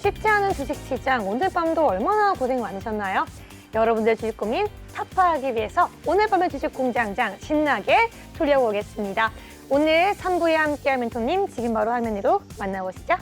쉽지 않은 주식시장, 오늘 밤도 얼마나 고생 많으셨나요? 여러분들 주식 고민 타파하기 위해서 오늘 밤의 주식 공장장 신나게 돌려보겠습니다. 오늘 3부에 함께할 멘토님 지금 바로 화면으로 만나보시죠.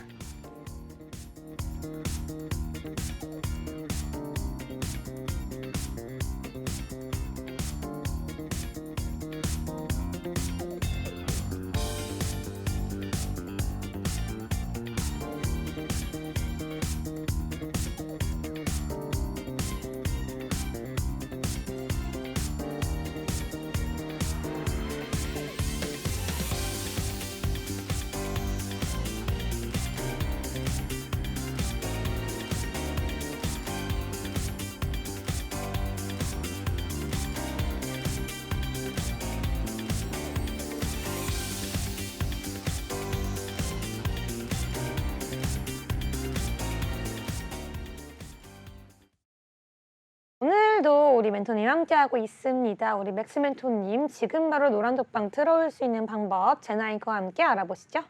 오늘도 우리 멘토님 함께하고 있습니다. 우리 맥스 멘토님 지금 바로 노란독방 들어올 수 있는 방법 제나잉크와 함께 알아보시죠.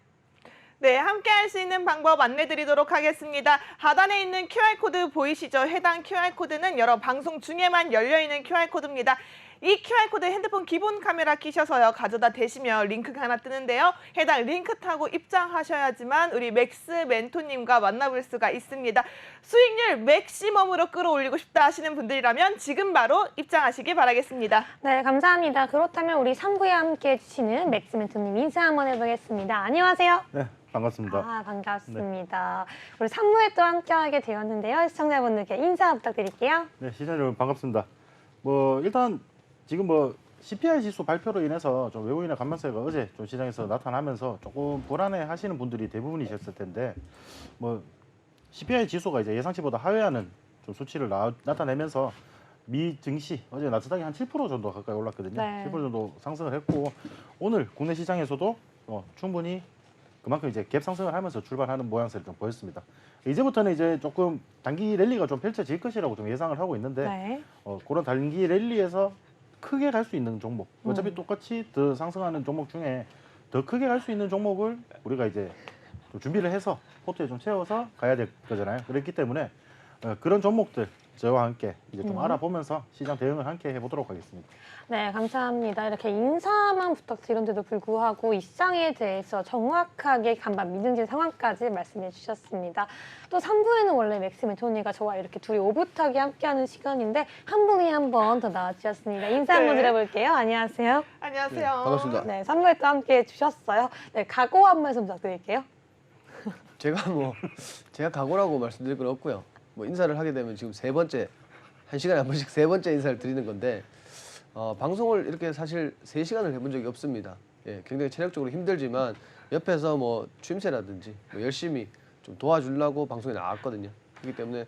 네, 함께 할 수 있는 방법 안내드리도록 하겠습니다. 하단에 있는 QR코드 보이시죠? 해당 QR코드는 여러 방송 중에만 열려있는 QR코드입니다. 이 QR코드 핸드폰 기본 카메라 끼셔서요. 가져다 대시면 링크가 하나 뜨는데요. 해당 링크 타고 입장하셔야지만 우리 맥스 멘토님과 만나볼 수가 있습니다. 수익률 맥시멈으로 끌어올리고 싶다 하시는 분들이라면 지금 바로 입장하시기 바라겠습니다. 네, 감사합니다. 그렇다면 우리 3부에 함께해 주시는 맥스 멘토님 인사 한번 해보겠습니다. 안녕하세요. 네, 반갑습니다. 반갑습니다. 우리 3부에 또 함께하게 되었는데요. 시청자분들께 인사 부탁드릴게요. 네, 시청자 여러분 반갑습니다. 일단 지금 CPI 지수 발표로 인해서 좀 외국인의 관망세가 어제 좀 시장에서 나타나면서 조금 불안해하시는 분들이 대부분이셨을 텐데 CPI 지수가 이제 예상치보다 하회하는 좀 수치를 나타내면서 미 증시 어제 나스닥이 한 7% 정도 가까이 올랐거든요. 네. 7% 정도 상승을 했고 오늘 국내 시장에서도 충분히 그만큼 이제 갭 상승을 하면서 출발하는 모양새를 좀 보였습니다. 이제부터는 이제 조금 단기 랠리가 좀 펼쳐질 것이라고 좀 예상을 하고 있는데 네. 그런 단기 랠리에서 크게 갈 수 있는 종목, 어차피 똑같이 더 상승하는 종목 중에 더 크게 갈 수 있는 종목을 우리가 이제 좀 준비를 해서 포트에 좀 채워서 가야 될 거잖아요. 그렇기 때문에 그런 종목들 저와 함께 이제 좀 알아보면서 시장 대응을 함께 해보도록 하겠습니다. 네, 감사합니다. 이렇게 인사만 부탁드렸는데도 불구하고 이 시장에 대해서 정확하게 간밤 믿음진 상황까지 말씀해 주셨습니다. 또 3부에는 원래 맥스 멘토님과 저와 이렇게 둘이 오붓하게 함께하는 시간인데 한 분이 한 번 더 나와주셨습니다. 인사 한번 네. 드려볼게요. 안녕하세요. 안녕하세요. 네, 반갑습니다. 네, 3부에 또 함께해 주셨어요. 네, 각오 한 말씀 부탁드릴게요. 제가 각오라고 말씀드릴 건 없고요. 인사를 하게 되면 지금 세 번째, 한 시간에 한 번씩 세 번째 인사를 드리는 건데 방송을 이렇게 사실 3시간을 해본 적이 없습니다. 예, 굉장히 체력적으로 힘들지만 옆에서 추임새라든지 열심히 좀 도와주려고 방송에 나왔거든요. 그렇기 때문에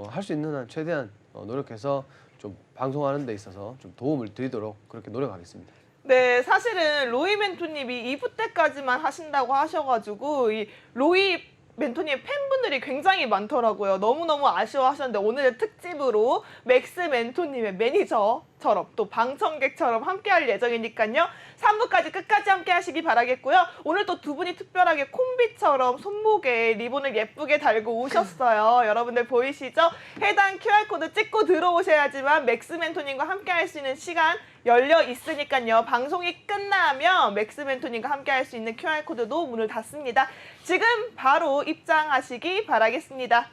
할 수 있는 한 최대한 노력해서 좀 방송하는 데 있어서 좀 도움을 드리도록 그렇게 노력하겠습니다. 네, 사실은 로이 멘토님이 2부 때까지만 하신다고 하셔가지고 이 로이 멘토님 팬분들이 굉장히 많더라고요. 너무너무 아쉬워하셨는데 오늘 특집으로 맥스 멘토님의 매니저처럼 또 방청객처럼 함께할 예정이니까요. 3부까지 끝까지 함께 하시기 바라겠고요. 오늘 또 두 분이 특별하게 콤비처럼 손목에 리본을 예쁘게 달고 오셨어요. 여러분들 보이시죠? 해당 QR코드 찍고 들어오셔야지만 맥스 멘토님과 함께 할 수 있는 시간 열려 있으니까요. 방송이 끝나면 맥스 멘토님과 함께 할 수 있는 QR코드도 문을 닫습니다. 지금 바로 입장하시기 바라겠습니다.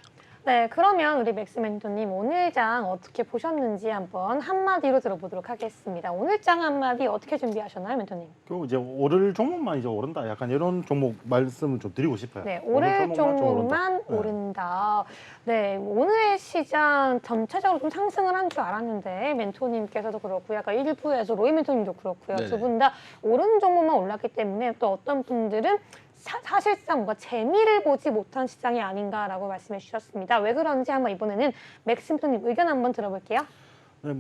네, 그러면 우리 맥스 멘토님 오늘 장 어떻게 보셨는지 한번 한마디로 들어보도록 하겠습니다. 오늘 장 한마디 어떻게 준비하셨나요, 멘토님? 그리고 이제 오를 종목만 이제 오른다. 약간 이런 종목 말씀을 좀 드리고 싶어요. 네, 오를 종목만 좀 오른다. 네, 오늘의 시장 전체적으로 좀 상승을 한 줄 알았는데 멘토님께서도 그렇고 약간 일부에서 로이 멘토님도 그렇고요. 네네. 두 분 다 오른 종목만 올랐기 때문에 또 어떤 분들은 사실상 뭔가 재미를 보지 못한 시장이 아닌가라고 말씀해 주셨습니다. 왜 그런지 한번 이번에는 맥스 멘토님 의견 한번 들어볼게요. 네,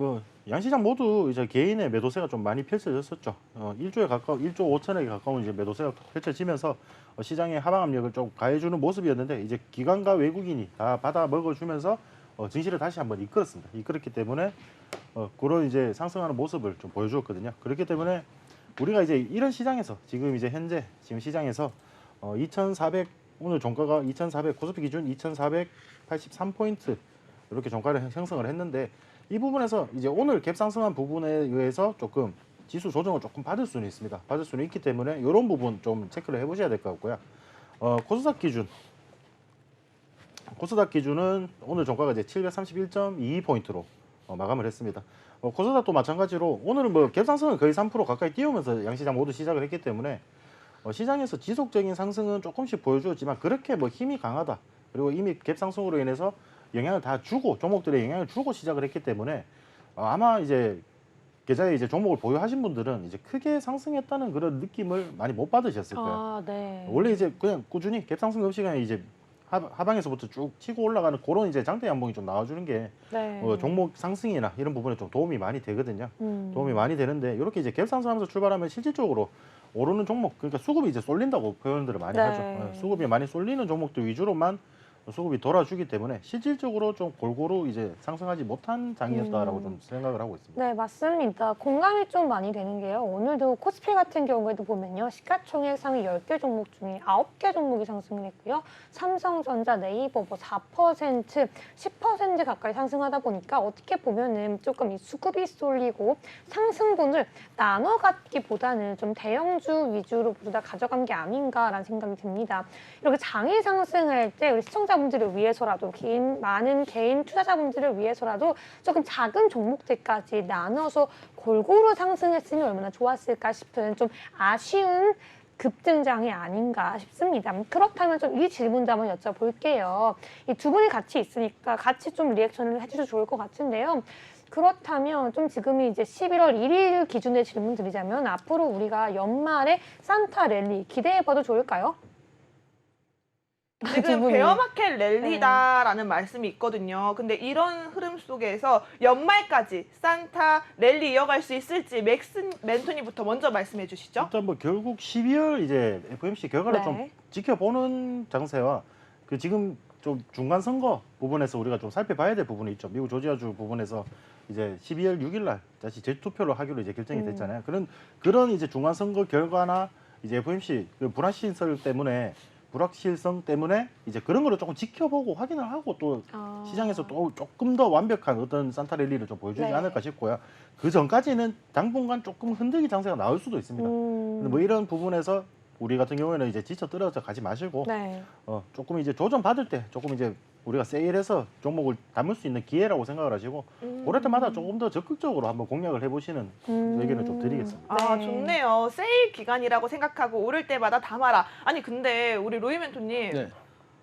양시장 모두 이제 개인의 매도세가 좀 많이 펼쳐졌었죠. 1조 5천억에 가까운 이제 매도세가 펼쳐지면서 시장의 하방 압력을 좀 가해주는 모습이었는데 이제 기관과 외국인이 다 받아 먹어주면서 증시를 다시 한번 이끌었습니다. 이끌었기 때문에 그런 이제 상승하는 모습을 좀 보여주었거든요. 그렇기 때문에 우리가 이제 이런 시장에서 지금 이제 현재 지금 시장에서 2,400 오늘 종가가 2,400 코스피 기준 2,483포인트 이렇게 종가를 형성을 했는데 이 부분에서 이제 오늘 갭 상승한 부분에 의해서 조금 지수 조정을 조금 받을 수는 있습니다. 받을 수는 있기 때문에 이런 부분 좀 체크를 해보셔야 될 것 같고요. 코스닥 기준은 오늘 종가가 이제 731.22포인트로 마감을 했습니다. 코스닥도 마찬가지로 오늘은 뭐 갭 상승은 거의 3% 가까이 띄우면서 양시장 모두 시작을 했기 때문에 시장에서 지속적인 상승은 조금씩 보여주었지만 그렇게 뭐 힘이 강하다. 그리고 이미 갭 상승으로 인해서 영향을 다 주고 종목들에 영향을 주고 시작을 했기 때문에 아마 이제 계좌에 이제 종목을 보유하신 분들은 이제 크게 상승했다는 그런 느낌을 많이 못 받으셨을 거예요. 아, 네. 원래 이제 그냥 꾸준히 갭 상승 없이 그냥 이제 하방에서부터 쭉 치고 올라가는 그런 이제 장대 양봉이 좀 나와주는 게 네. 종목 상승이나 이런 부분에 좀 도움이 많이 되거든요. 도움이 많이 되는데 이렇게 이제 갭 상승하면서 출발하면 실질적으로 오르는 종목, 그러니까 수급이 이제 쏠린다고 표현들을 많이 네. 하죠. 수급이 많이 쏠리는 종목들 위주로만 수급이 돌아주기 때문에 실질적으로 좀 골고루 이제 상승하지 못한 장이었다라고 좀 생각을 하고 있습니다. 네, 맞습니다. 공감이 좀 많이 되는 게요. 오늘도 코스피 같은 경우에도 보면요. 시가총액 상위 10개 종목 중에 9개 종목이 상승을 했고요. 삼성전자, 네이버 뭐 4%, 10% 가까이 상승하다 보니까 어떻게 보면은 조금 이 수급이 쏠리고 상승분을 나눠 갖기보다는 좀 대형주 위주로 모두 다 가져간 게 아닌가라는 생각이 듭니다. 이렇게 장이 상승할 때 우리 시청자분들을 위해서라도 많은 개인 투자자분들을 위해서라도 조금 작은 종목들까지 나눠서 골고루 상승했으면 얼마나 좋았을까 싶은 좀 아쉬운 급등장이 아닌가 싶습니다. 그렇다면 좀 이 질문도 한번 여쭤볼게요. 이 두 분이 같이 있으니까 같이 좀 리액션을 해주셔도 좋을 것 같은데요. 그렇다면 좀 지금이 이제 11월 1일 기준의 질문 드리자면 앞으로 우리가 연말에 산타 랠리 기대해봐도 좋을까요? 두 지금 분이. 베어마켓 랠리다라는 말씀이 있거든요. 근데 이런 흐름 속에서 연말까지 산타 랠리 이어갈 수 있을지 맥스 멘토님부터 먼저 말씀해 주시죠. 일단 뭐 결국 12월 이제 FOMC 결과를 네. 좀 지켜보는 장세와 그 지금 좀 중간 선거 부분에서 우리가 좀 살펴봐야 될 부분이 있죠. 미국 조지아주 부분에서 이제 12월 6일 날 다시 재투표를 하기로 이제 결정이 됐잖아요. 그런 이제 중간 선거 결과나 이제 FOMC 그 불확실성 때문에 이제 그런 거를 조금 지켜보고 확인을 하고 또 시장에서 또 조금 더 완벽한 어떤 산타 랠리를 좀 보여주지 네. 않을까 싶고요. 그 전까지는 당분간 조금 흔들기 장세가 나올 수도 있습니다. 근데 뭐 이런 부분에서 우리 같은 경우에는 이제 지쳐 떨어져 가지 마시고 네. 조금 이제 조정 받을 때 조금 이제 우리가 세일해서 종목을 담을 수 있는 기회라고 생각을 하시고 그럴 때마다 조금 더 적극적으로 한번 공략을 해보시는 의견을 좀 드리겠습니다. 아, 네. 좋네요. 세일 기간이라고 생각하고 오를 때마다 담아라. 아니 근데 우리 로이 멘토님 네.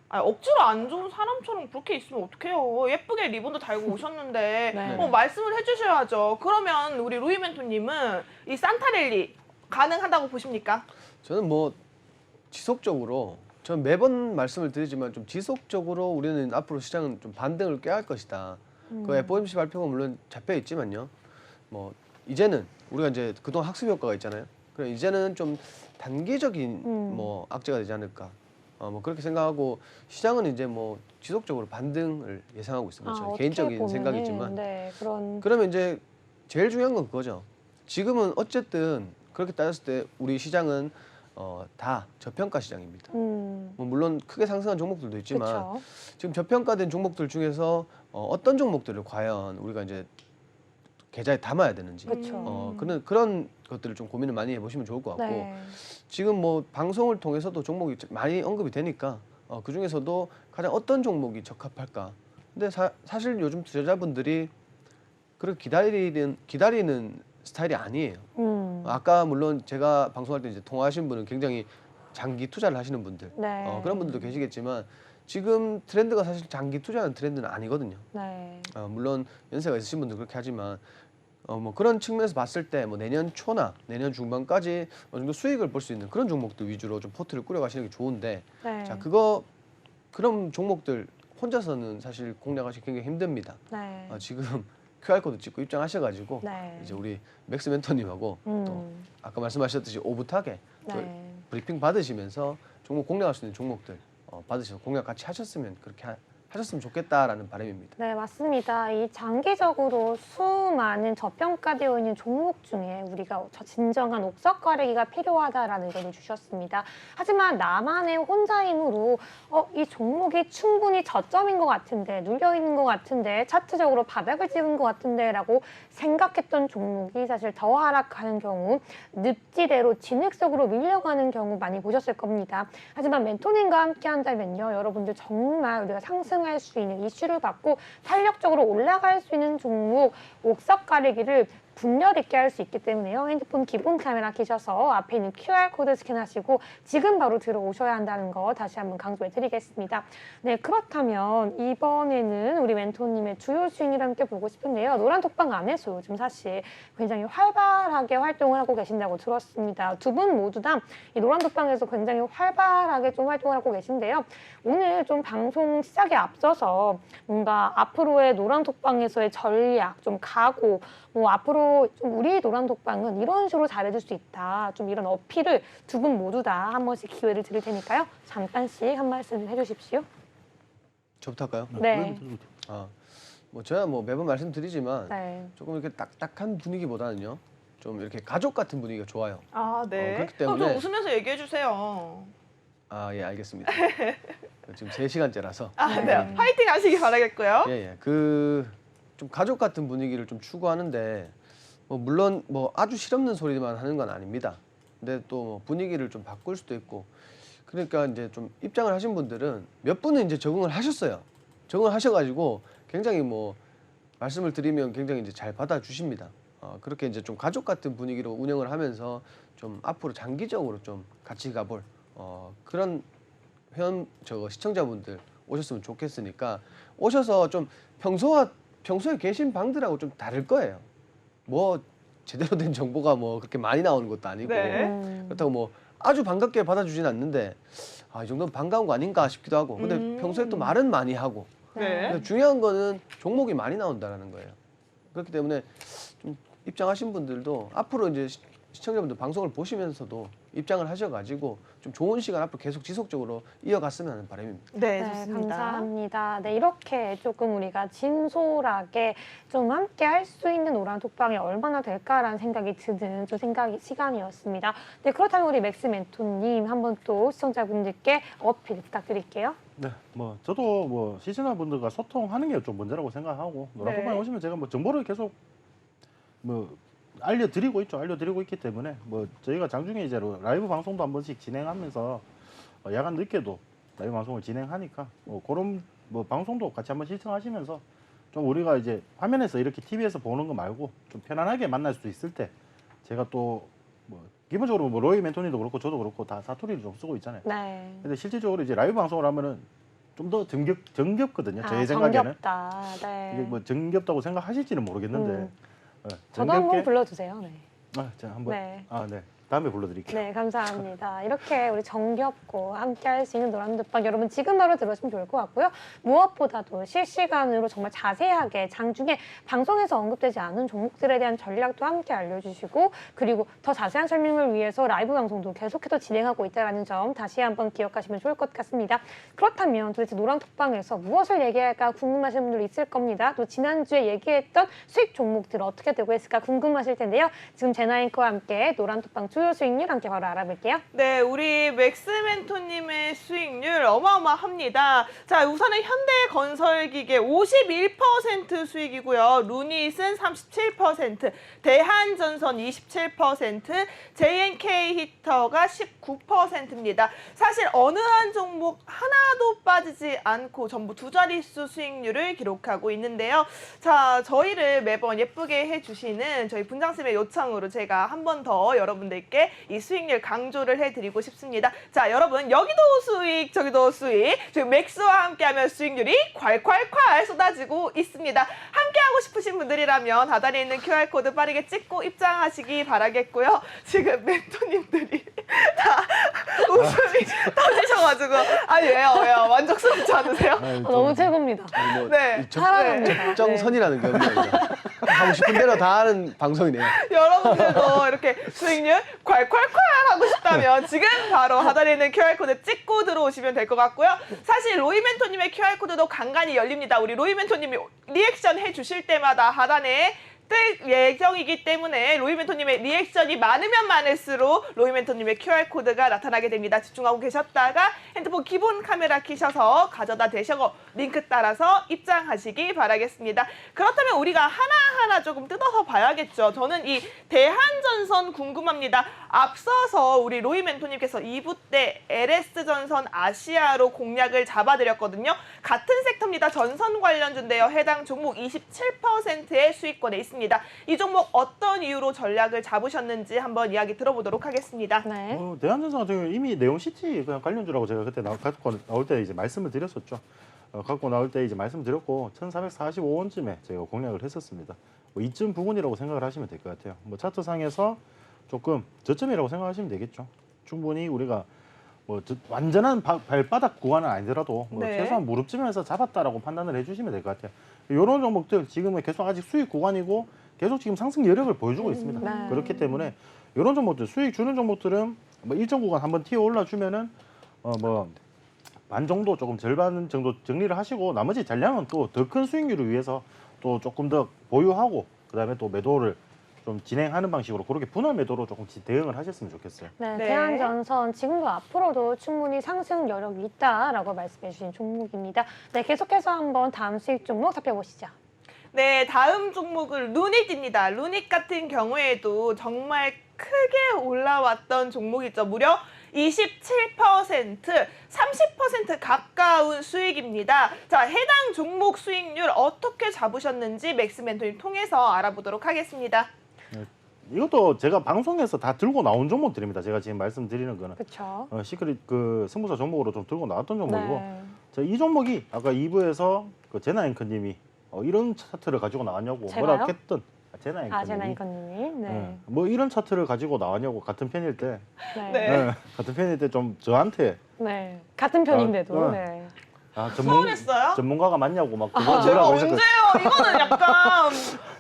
억지로 안 좋은 사람처럼 그렇게 있으면 어떡해요. 예쁘게 리본도 달고 오셨는데 네. 말씀을 해주셔야죠. 그러면 우리 로이 멘토님은 이 산타 랠리 가능하다고 보십니까? 저는 뭐 지속적으로 저는 매번 말씀을 드리지만 좀 지속적으로 우리는 앞으로 시장은 좀 반등을 꾀할 것이다. 그 FOMC 발표가 물론 잡혀 있지만요. 뭐 이제는 우리가 이제 그동안 학습 효과가 있잖아요. 그럼 이제는 좀 단기적인 뭐 악재가 되지 않을까. 뭐 그렇게 생각하고 시장은 이제 뭐 지속적으로 반등을 예상하고 있습니다. 저는 어떻게 개인적인 보면은, 생각이지만. 네, 그러면 이제 제일 중요한 건 그거죠. 지금은 어쨌든 그렇게 따졌을 때 우리 시장은 다 저평가 시장입니다. 뭐 물론 크게 상승한 종목들도 있지만 그렇죠. 지금 저평가된 종목들 중에서 어떤 종목들을 과연 우리가 이제 계좌에 담아야 되는지 그렇죠. 그런 것들을 좀 고민을 많이 해보시면 좋을 것 같고 네. 지금 뭐 방송을 통해서도 종목이 많이 언급이 되니까 그 중에서도 가장 어떤 종목이 적합할까. 근데 사실 요즘 투자자분들이 그렇게 기다리는 스타일이 아니에요. 아까 물론 제가 방송할 때 이제 통화하신 분은 굉장히 장기 투자를 하시는 분들 네. 그런 분들도 계시겠지만 지금 트렌드가 사실 장기 투자하는 트렌드는 아니거든요. 네. 물론 연세가 있으신 분들 그렇게 하지만 뭐 그런 측면에서 봤을 때 뭐 내년 초나 내년 중반까지 어느 정도 수익을 볼 수 있는 그런 종목들 위주로 좀 포트를 꾸려가시는 게 좋은데 네. 자 그런 종목들 혼자서는 사실 공략하시기 굉장히 힘듭니다. 네. 지금 QR코드 찍고 입장하셔가지고 네. 이제 우리 맥스 멘토님하고 또 아까 말씀하셨듯이 오붓하게 또 네. 브리핑 받으시면서 종목 공략할 수 있는 종목들 받으셔서 공략 같이 하셨으면 그렇게 하셨으면 좋겠다라는 바람입니다. 네, 맞습니다. 이 장기적으로 수많은 저평가되어 있는 종목 중에 우리가 진정한 옥석 가리기가 필요하다라는 의견을 주셨습니다. 하지만 나만의 혼자의 힘으로 이 종목이 충분히 저점인 것 같은데, 눌려 있는 것 같은데, 차트적으로 바닥을 찍은 것 같은데 라고 생각했던 종목이 사실 더 하락하는 경우, 늪지대로 진흙속으로 밀려가는 경우 많이 보셨을 겁니다. 하지만 멘토님과 함께 한다면요, 여러분들 정말 우리가 상승할 수 있는 이슈를 받고 탄력적으로 올라갈 수 있는 종목 옥석 가리기를 분열 있게 할 수 있기 때문에요. 핸드폰 기본 카메라 켜셔서 앞에 있는 QR코드 스캔하시고 지금 바로 들어오셔야 한다는 거 다시 한번 강조해 드리겠습니다. 네, 그렇다면 이번에는 우리 멘토님의 주요 수익률 함께 보고 싶은데요. 노란 톡방 안에서 요즘 사실 굉장히 활발하게 활동을 하고 계신다고 들었습니다. 두 분 모두 다 이 노란 톡방에서 굉장히 활발하게 좀 활동을 하고 계신데요. 오늘 좀 방송 시작에 앞서서 뭔가 앞으로의 노란 톡방에서의 전략, 좀 각오, 뭐 앞으로 좀 우리 노란 톡방은 이런 식으로 잘해줄 수 있다. 좀 이런 어필을 두 분 모두 다 한 번씩 기회를 드릴 테니까요. 잠깐씩 한 말씀 해주십시오. 저부터 할까요? 네. 뭐 저야 뭐 매번 말씀드리지만 네. 조금 이렇게 딱딱한 분위기보다는요, 좀 이렇게 가족 같은 분위기가 좋아요. 아, 네. 그렇기 그럼 때문에- 좀 웃으면서 얘기해 주세요. 아, 예, 알겠습니다. 지금 3시간째라서. 아, 네. 파이팅 하시기 바라겠고요. 예, 예. 좀 가족 같은 분위기를 좀 추구하는데, 뭐 물론 뭐 아주 실없는 소리만 하는 건 아닙니다. 근데 또 분위기를 좀 바꿀 수도 있고, 그러니까 이제 좀 입장을 하신 분들은 몇 분은 이제 적응을 하셨어요. 적응을 하셔가지고 굉장히 뭐 말씀을 드리면 굉장히 이제 잘 받아주십니다. 그렇게 이제 좀 가족 같은 분위기로 운영을 하면서 좀 앞으로 장기적으로 좀 같이 가볼 그런 시청자분들 오셨으면 좋겠으니까, 오셔서 좀 평소에 계신 방들하고 좀 다를 거예요. 뭐 제대로 된 정보가 뭐 그렇게 많이 나오는 것도 아니고, 네. 그렇다고 뭐 아주 반갑게 받아주진 않는데, 이 정도는 반가운 거 아닌가 싶기도 하고. 근데 평소에 또 말은 많이 하고. 네. 근데 중요한 거는 종목이 많이 나온다는 거예요. 그렇기 때문에 좀 입장하신 분들도 앞으로 이제 시청자분들 방송을 보시면서도 입장을 하셔가지고 좀 좋은 시간 앞으로 계속 지속적으로 이어갔으면 하는 바람입니다. 네, 네, 좋습니다. 감사합니다. 네, 이렇게 조금 우리가 진솔하게 좀 함께 할 수 있는 노란 톡방이 얼마나 될까라는 생각이 드는 시간이었습니다. 네, 그렇다면 우리 맥스 멘토님 한번 또 시청자분들께 어필 부탁드릴게요. 네, 뭐 저도 뭐 시청자분들과 소통하는 게 좀 문제라고 생각하고 노란 네. 톡방에 오시면 제가 뭐 정보를 계속 뭐 알려드리고 있기 때문에 뭐 저희가 장중에 이제 라이브 방송도 한 번씩 진행하면서 야간 늦게도 라이브 방송을 진행하니까 그런 뭐 방송도 같이 한번 시청하시면서 좀 우리가 이제 화면에서 이렇게 TV에서 보는 거 말고 좀 편안하게 만날 수 있을 때 제가 또 뭐 기본적으로 뭐 로이 멘토님도 그렇고 저도 그렇고 다 사투리를 좀 쓰고 있잖아요. 네. 근데 실질적으로 이제 라이브 방송을 하면은 좀 더 정겹거든요. 제 생각에는 정겹다. 네. 이게 뭐 정겹다고 생각하실지는 모르겠는데 저도 한번 불러주세요. 네. 자 한번 네. 네 다음에 불러드릴게요. 네, 감사합니다. 이렇게 우리 정겹고 함께 할 수 있는 노란 톡방 여러분 지금 바로 들으시면 좋을 것 같고요. 무엇보다도 실시간으로 정말 자세하게 장중에 방송에서 언급되지 않은 종목들에 대한 전략도 함께 알려주시고, 그리고 더 자세한 설명을 위해서 라이브 방송도 계속해서 진행하고 있다는 점 다시 한번 기억하시면 좋을 것 같습니다. 그렇다면 도대체 노란 톡방에서 무엇을 얘기할까 궁금하신 분들 있을 겁니다. 또 지난주에 얘기했던 수익 종목들 어떻게 되고 있을까 궁금하실 텐데요. 지금 제나잉크와 함께 노란 톡방 주요 수익률 함께 바로 알아볼게요. 네, 우리 맥스 멘토님의 수익률 어마어마합니다. 자, 우선은 현대건설기계 51% 수익이고요. 루닛은 37%, 대한전선 27%, JNK 히터가 19%입니다. 사실 어느 한 종목 하나도 빠지지 않고 전부 두 자릿수 수익률을 기록하고 있는데요. 자, 저희를 매번 예쁘게 해주시는 저희 분장쌤의 요청으로 제가 한 번 더 여러분들께 이 수익률 강조를 해드리고 싶습니다. 자, 여러분 여기도 수익, 저기도 수익, 지금 맥스와 함께하면 수익률이 콸콸콸 쏟아지고 있습니다. 함께하고 싶으신 분들이라면 하단에 있는 QR코드 빠르게 찍고 입장하시기 바라겠고요. 지금 멘토님들이 다 웃음이 터지셔가지고 아니 왜요? 만족스럽지 않으세요? 아유, 너무 최고입니다. 뭐 네. 사랑합니다. 적정선이라는 게 없네요. 그죠? 하고 싶은 대로 다 하는 방송이네요. 여러분들도 이렇게 수익률 콸콸콸 하고 싶다면 지금 바로 하단에 있는 QR코드 찍고 들어오시면 될 것 같고요. 사실 로이 멘토님의 QR코드도 간간히 열립니다. 우리 로이 멘토님이 리액션 해주실 때마다 하단에 뜰 예정이기 때문에 로이 멘토님의 리액션이 많으면 많을수록 로이 멘토님의 QR코드가 나타나게 됩니다. 집중하고 계셨다가 핸드폰 기본 카메라 켜셔서 가져다 대셔고 링크 따라서 입장하시기 바라겠습니다. 그렇다면 우리가 하나하나 조금 뜯어서 봐야겠죠. 저는 이 대한전선 궁금합니다. 앞서서 우리 로이 멘토님께서 2부 때 LS전선 아시아로 공략을 잡아드렸거든요. 같은 섹터입니다. 전선 관련주인데요. 해당 종목 27%의 수익권에 있습니다. 이 종목 어떤 이유로 전략을 잡으셨는지 한번 이야기 들어보도록 하겠습니다. 네. 대한전선 같은 경우 이미 네온시티 그냥 관련주라고 제가 그때 갖고 나올 때 이제 말씀을 드렸었죠. 갖고 나올 때 이제 말씀드렸고 1,445원쯤에 제가 공략을 했었습니다. 뭐 이쯤 부분이라고 생각을 하시면 될 것 같아요. 뭐 차트상에서 조금 저점이라고 생각하시면 되겠죠. 충분히 우리가 뭐 완전한 발바닥 구간은 아니더라도 뭐 네. 최소한 무릎쯤에서 잡았다라고 판단을 해주시면 될 것 같아요. 이런 종목들 지금은 계속 아직 수익 구간이고 계속 지금 상승 여력을 보여주고 있습니다. 네. 그렇기 때문에 이런 종목들 수익 주는 종목들은 뭐 일정 구간 한번 튀어 올라 주면은 뭐 반 정도 조금 절반 정도 정리를 하시고 나머지 잔량은 또 더 큰 수익률을 위해서 또 조금 더 보유하고 그다음에 또 매도를 좀 진행하는 방식으로 그렇게 분할 매도로 조금 대응을 하셨으면 좋겠어요. 네, 네. 대한전선 지금도 앞으로도 충분히 상승 여력이 있다라고 말씀해 주신 종목입니다. 네, 계속해서 한번 다음 수익 종목 살펴보시죠. 네, 다음 종목은 루닛입니다. 루닛 같은 경우에도 정말 크게 올라왔던 종목이죠. 무려 27%, 30% 가까운 수익입니다. 자, 해당 종목 수익률 어떻게 잡으셨는지 맥스 멘토님 통해서 알아보도록 하겠습니다. 이것도 제가 방송에서 다 들고 나온 종목들입니다. 제가 지금 말씀드리는 거는 그렇죠. 시크릿 그 승부사 종목으로 좀 들고 나왔던 종목이고 네. 이 종목이 아까 2부에서 그 제나 앵커님이 이런 차트를 가지고 나왔냐고 제가요? 뭐라 했던 제나 앵커님이 제나 앵커님이. 네. 뭐 이런 차트를 가지고 나왔냐고 같은 편일 때 네. 네. 같은 편일 때 좀 저한테 네. 같은 편인데도. 어. 네. 서운했어요? 전문가가 맞냐고 막 아, 제가 언제요? 이거는 약간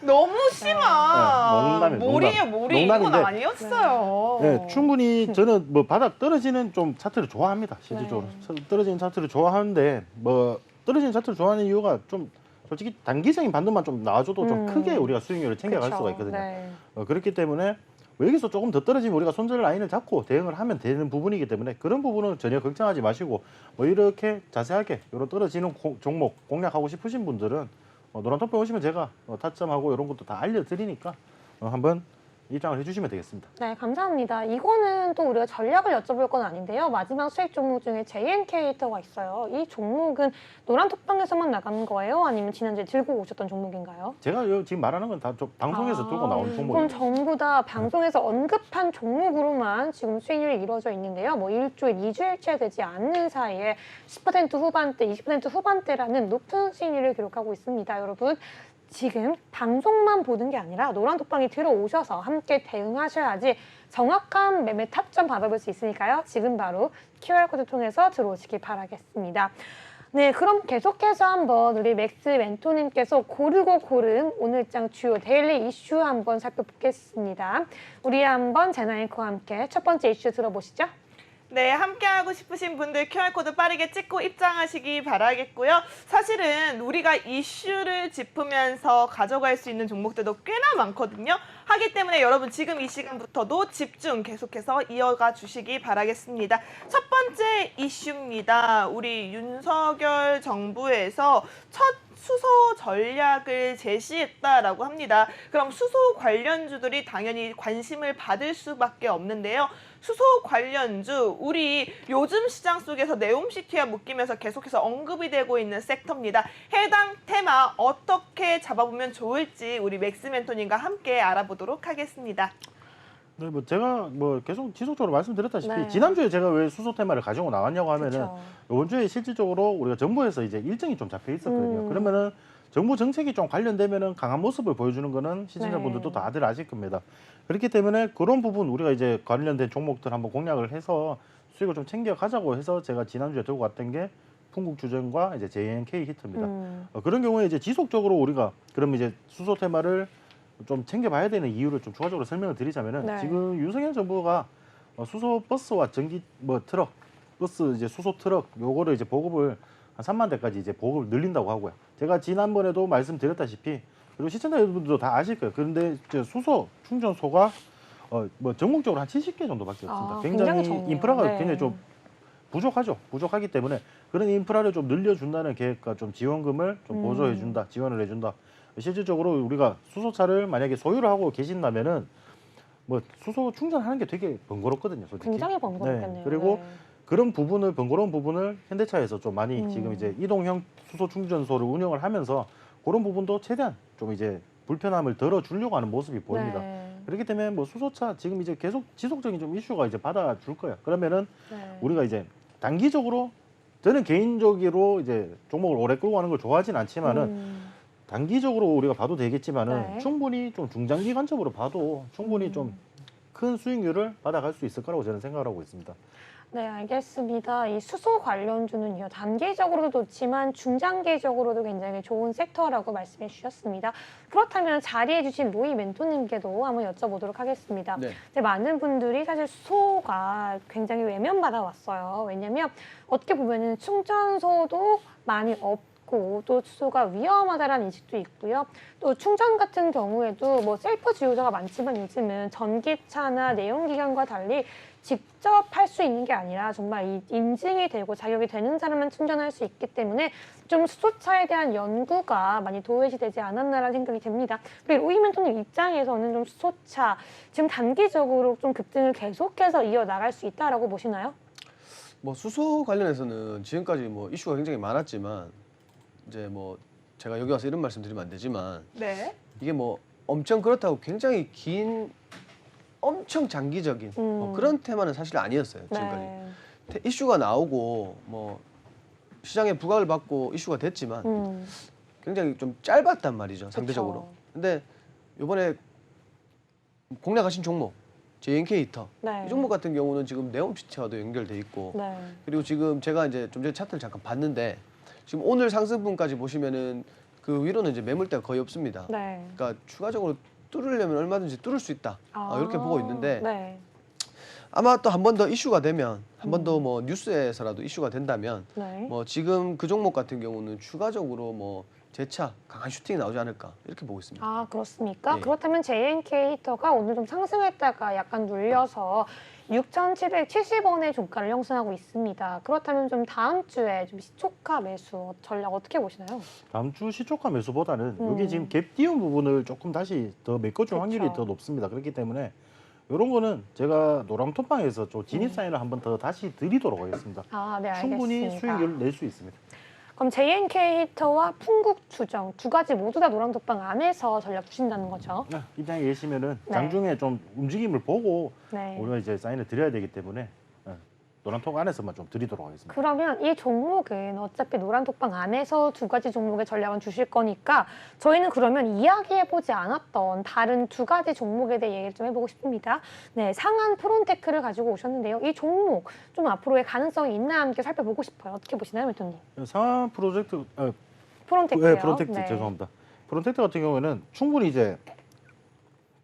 너무 심한 네, 몰이에요, 몰이. 이건 농담인데. 아니었어요. 네, 충분히 저는 뭐 바닥 떨어지는 좀 차트를 좋아합니다. 실질적으로 떨어지는 차트를 좋아하는데 뭐 떨어지는 차트를 좋아하는 이유가 좀 솔직히 단기적인 반등만 좀 나와줘도 좀 크게 우리가 수익률을 챙겨갈 그쵸. 수가 있거든요. 네. 그렇기 때문에 뭐 여기서 조금 더 떨어지면 우리가 손절 라인을 잡고 대응을 하면 되는 부분이기 때문에 그런 부분은 전혀 걱정하지 마시고 뭐 이렇게 자세하게 이런 떨어지는 종목 공략하고 싶으신 분들은 노란톡에 오시면 제가 타점하고 이런 것도 다 알려드리니까 한번 입장을 해주시면 되겠습니다. 네, 감사합니다. 이거는 또 우리가 전략을 여쭤볼 건 아닌데요. 마지막 수익 종목 중에 JNK터가 있어요. 이 종목은 노란톡방에서만 나가는 거예요? 아니면 지난주에 들고 오셨던 종목인가요? 제가 지금 말하는 건 다 방송에서 들고 나온 그럼 종목이에요. 전부 다 방송에서 언급한 종목으로만 지금 수익률이 이루어져 있는데요. 뭐 1주일, 2주일째 되지 않는 사이에 10% 후반대, 20% 후반대라는 높은 수익률을 기록하고 있습니다. 여러분, 지금 방송만 보는 게 아니라 노란톡방에 들어오셔서 함께 대응하셔야지 정확한 매매 타점 받아볼 수 있으니까요. 지금 바로 QR코드 통해서 들어오시기 바라겠습니다. 네, 그럼 계속해서 한번 우리 맥스 멘토님께서 고르고 고른 오늘장 주요 데일리 이슈 한번 살펴보겠습니다. 우리 한번 제나 앵커와 함께 첫 번째 이슈 들어보시죠. 네, 함께하고 싶으신 분들 QR코드 빠르게 찍고 입장하시기 바라겠고요. 사실은 우리가 이슈를 짚으면서 가져갈 수 있는 종목들도 꽤나 많거든요. 하기 때문에 여러분 지금 이 시간부터도 집중 계속해서 이어가 주시기 바라겠습니다. 첫 번째 이슈입니다. 우리 윤석열 정부에서 첫 수소 전략을 제시했다라고 합니다. 그럼 수소 관련주들이 당연히 관심을 받을 수밖에 없는데요. 수소 관련주, 우리 요즘 시장 속에서 네옴시티와 묶이면서 계속해서 언급이 되고 있는 섹터입니다. 해당 테마 어떻게 잡아보면 좋을지 우리 맥스 멘토님과 함께 알아보도록 하겠습니다. 네, 뭐 제가 뭐 계속 지속적으로 말씀드렸다시피 네. 지난주에 제가 왜 수소 테마를 가지고 나왔냐고 하면은 그쵸. 이번 주에 실질적으로 우리가 정부에서 이제 일정이 좀 잡혀 있었거든요. 그러면은 정부 정책이 좀 관련되면은 강한 모습을 보여주는 거는 시청자분들도 네. 다들 아실 겁니다. 그렇기 때문에 그런 부분 우리가 이제 관련된 종목들 한번 공략을 해서 수익을 좀 챙겨 가자고 해서 제가 지난주에 들고 왔던 게 풍국주전과 이제 JNK 히터입니다. 그런 경우에 이제 지속적으로 우리가 그러면 이제 수소 테마를 좀 챙겨봐야 되는 이유를 좀 추가적으로 설명을 드리자면은 네. 지금 윤석열 정부가 수소 버스와 전기 뭐 트럭, 버스 이제 수소 트럭 요거를 이제 보급을 한 3만 대까지 이제 보급을 늘린다고 하고요. 제가 지난번에도 말씀드렸다시피 그리고 시청자 여러분들도 다 아실 거예요. 그런데 이제 수소 충전소가 뭐 전국적으로 한 70개 정도밖에 없습니다. 아, 굉장히 굉장히 적네요. 인프라가 네. 굉장히 좀 부족하죠. 부족하기 때문에 그런 인프라를 좀 늘려준다는 계획과 좀 지원금을 좀 보조해준다, 지원을 해준다. 실질적으로 우리가 수소차를 만약에 소유를 하고 계신다면은 뭐 수소 충전하는 게 되게 번거롭거든요, 솔직히. 굉장히 번거롭겠네요. 네. 그리고 네. 그런 부분을 번거로운 부분을 현대차에서 좀 많이 지금 이제 이동형 수소 충전소를 운영을 하면서 그런 부분도 최대한 좀 이제 불편함을 덜어주려고 하는 모습이 보입니다. 네. 그렇기 때문에 뭐 수소차 지금 이제 계속 지속적인 좀 이슈가 이제 받아줄 거예요. 그러면은 네. 우리가 이제 단기적으로 저는 개인적으로 이제 종목을 오래 끌고 가는 걸 좋아하진 않지만은 단기적으로 우리가 봐도 되겠지만은 네. 충분히 좀 중장기 관점으로 봐도 충분히 좀 큰 수익률을 받아갈 수 있을 거라고 저는 생각을 하고 있습니다. 네, 알겠습니다. 이 수소 관련주는요, 단기적으로도 좋지만 중장기적으로도 굉장히 좋은 섹터라고 말씀해 주셨습니다. 그렇다면 자리해 주신 로이 멘토님께도 한번 여쭤보도록 하겠습니다. 네. 근데 많은 분들이 사실 수소가 굉장히 외면받아 왔어요. 왜냐면 어떻게 보면은 충전소도 많이 없고 또 수소가 위험하다라는 인식도 있고요. 또 충전 같은 경우에도 뭐 셀프 주유소가 많지만 요즘은 전기차나 내연기관과 달리 직접 할 수 있는 게 아니라 정말 이 인증이 되고 자격이 되는 사람만 충전할 수 있기 때문에 좀 수소차에 대한 연구가 많이 도외시 되지 않았나라는 생각이 듭니다. 그리고 로이멘토님 입장에서는 좀 수소차 지금 단기적으로 좀 급등을 계속해서 이어나갈 수 있다라고 보시나요? 뭐 수소 관련해서는 지금까지 뭐 이슈가 굉장히 많았지만 이제 뭐 제가 여기 와서 이런 말씀 드리면 안 되지만 네. 이게 뭐 엄청 그렇다고 굉장히 긴 엄청 장기적인 뭐 그런 테마는 사실 아니었어요 지금까지. 네. 이슈가 나오고 뭐 시장에 부각을 받고 이슈가 됐지만 굉장히 좀 짧았단 말이죠 상대적으로. 그쵸. 근데 이번에 공략하신 종목 JNK 히터 네. 이 종목 같은 경우는 지금 네옴시티와도 연결돼 있고 네. 그리고 지금 제가 이제 좀 전에 차트를 잠깐 봤는데 지금 오늘 상승분까지 보시면은 그 위로는 이제 매물대가 거의 없습니다. 네. 그러니까 추가적으로 뚫으려면 얼마든지 뚫을 수 있다. 이렇게 보고 있는데 네. 아마 또 한 번 더 이슈가 되면 한 번 더 뭐 뉴스에서라도 이슈가 된다면 네. 뭐 지금 그 종목 같은 경우는 추가적으로 뭐 재차 강한 슈팅이 나오지 않을까 이렇게 보고 있습니다. 아, 그렇습니까? 예. 그렇다면 JNK 히터가 오늘 좀 상승했다가 약간 눌려서 6,770원의 종가를 형성하고 있습니다. 그렇다면 좀 다음 주에 좀 시초가 매수 전략 어떻게 보시나요? 다음 주 시초가 매수보다는 여기 지금 갭 띄운 부분을 조금 다시 더 메꿔줄 확률이 그쵸. 더 높습니다. 그렇기 때문에 이런 거는 제가 노랑톡방에서 좀 진입 사인을 한 번 더 다시 드리도록 하겠습니다. 아, 네, 알겠습니다. 충분히 수익을 낼 수 있습니다. 그럼 JNK 히터와 풍국주정 두 가지 모두 다 노랑독방 안에서 전략 주신다는 거죠? 입장에 계시면은 네. 장중에 좀 움직임을 보고 네. 우리가 이제 사인을 드려야 되기 때문에 노란톡 안에서만 좀 드리도록 하겠습니다. 그러면 이 종목은 어차피 노란독방 안에서 두 가지 종목의 전략은 주실 거니까 저희는 그러면 이야기해보지 않았던 다른 두 가지 종목에 대해 얘기를 좀 해보고 싶습니다. 네, 상한 프론테크를 가지고 오셨는데요. 이 종목 좀 앞으로의 가능성이 있나 함께 살펴보고 싶어요. 어떻게 보시나요, 멘토님? 상하 프로젝트 프론테크요. 프로텍트 네. 죄송합니다. 프로텍트 같은 경우에는 충분히 이제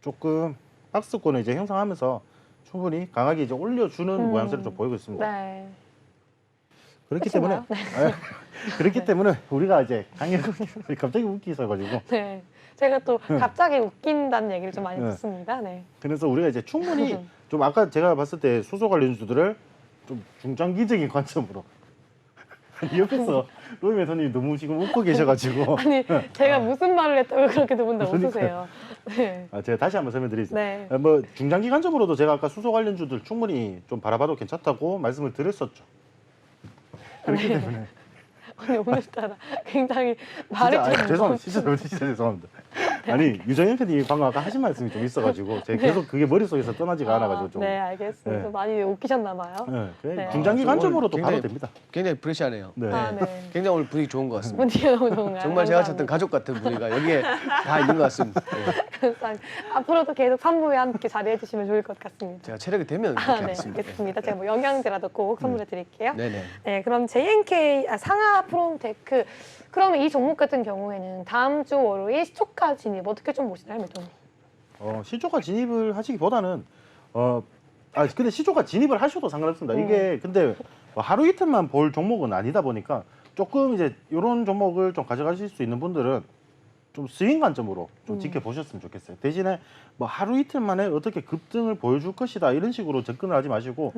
조금 박스권을 이제 형성하면서 충분히 강하게 이제 올려주는 모양새를 좀 보이고 있습니다. 네. 그렇기 끝인가요? 때문에 그렇기 때문에 우리가 이제 강력 갑자기 웃기셔가지고 네. 제가 또 갑자기 웃긴다는 얘기를 좀 많이 네. 듣습니다. 네. 그래서 우리가 이제 충분히 좀 아까 제가 봤을 때 수소 관련주들을 좀 중장기적인 관점으로 아니, 옆에서 로이 매선님이 너무 지금 웃고 계셔가지고 아니, 제가 무슨 말을 했다고 그렇게 두 분 다 그러니까요. 웃으세요. 네. 제가 다시 한번 설명드리죠. 네. 뭐 중장기 관점으로도 제가 아까 수소 관련주들 충분히 좀 바라봐도 괜찮다고 말씀을 드렸었죠. 그렇기 네. 때문에 아니, 오늘따라 굉장히 말을 진짜, 좀 죄송합니다. 진짜 죄송합니다. 아니 유정현 PD님이 방금 아까 하신 말씀이 좀 있어가지고 제가 계속 그게 머릿속에서 떠나지가 않아가지고 좀 네, 알겠습니다. 네. 많이 웃기셨나 봐요. 네, 그래, 네. 중장기 아, 관점으로도 굉장히- 봐도 됩니다. 굉장히 프레시하네요. 네. 아, 네. 굉장히 오늘 분위기 좋은 것 같습니다. 분위기가 너무 좋은가요? 정말 제가 감사합니다. 찾던 가족 같은 분위기가 여기에 다 있는 것 같습니다. 예. 감사합니다. 앞으로도 계속 3부에 함께 자리해 주시면 좋을 것 같습니다. 제가 체력이 되면 그렇게 아, 네, 하겠습니다. 알겠습니다. 제가 뭐 영양제라도 꼭 선물해 드릴게요. 네네. 네, 그럼 JNK 상하 프롬테크 그러면 이 종목 같은 경우에는 다음 주 월요일 시초가 진입 어떻게 좀 보시나요, 매도님? 시초가 진입을 하시기보다는 근데 시초가 진입을 하셔도 상관없습니다. 이게 근데 뭐 하루 이틀만 볼 종목은 아니다 보니까 조금 이제 이런 종목을 좀 가져가실 수 있는 분들은 좀 스윙 관점으로 좀 지켜보셨으면 좋겠어요. 대신에 뭐 하루 이틀 만에 어떻게 급등을 보여줄 것이다 이런 식으로 접근을 하지 마시고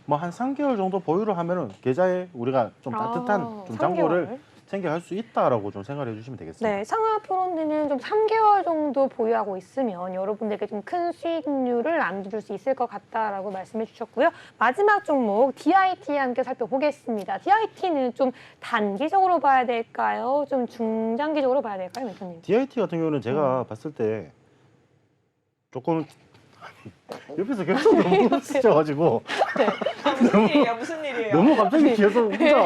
뭐 한 3개월 정도 보유를 하면은 계좌에 우리가 좀 따뜻한 좀 잔고를 3개월. 챙겨갈 수 있다라고 좀 생각해 주시면 되겠습니다. 네, 상하 프롬드는 좀 3개월 정도 보유하고 있으면 여러분들께 좀 큰 수익률을 안겨줄 수 있을 것 같다라고 말씀해 주셨고요. 마지막 종목 DIT 함께 살펴보겠습니다. DIT는 좀 단기적으로 봐야 될까요? 좀 중장기적으로 봐야 될까요, 멘토님? DIT 같은 경우는 제가 봤을 때 조금 옆에서 계속 너무 웃으셔가지고 무슨 일이에요? 무슨 일이에요? 너무 갑자기 뒤에서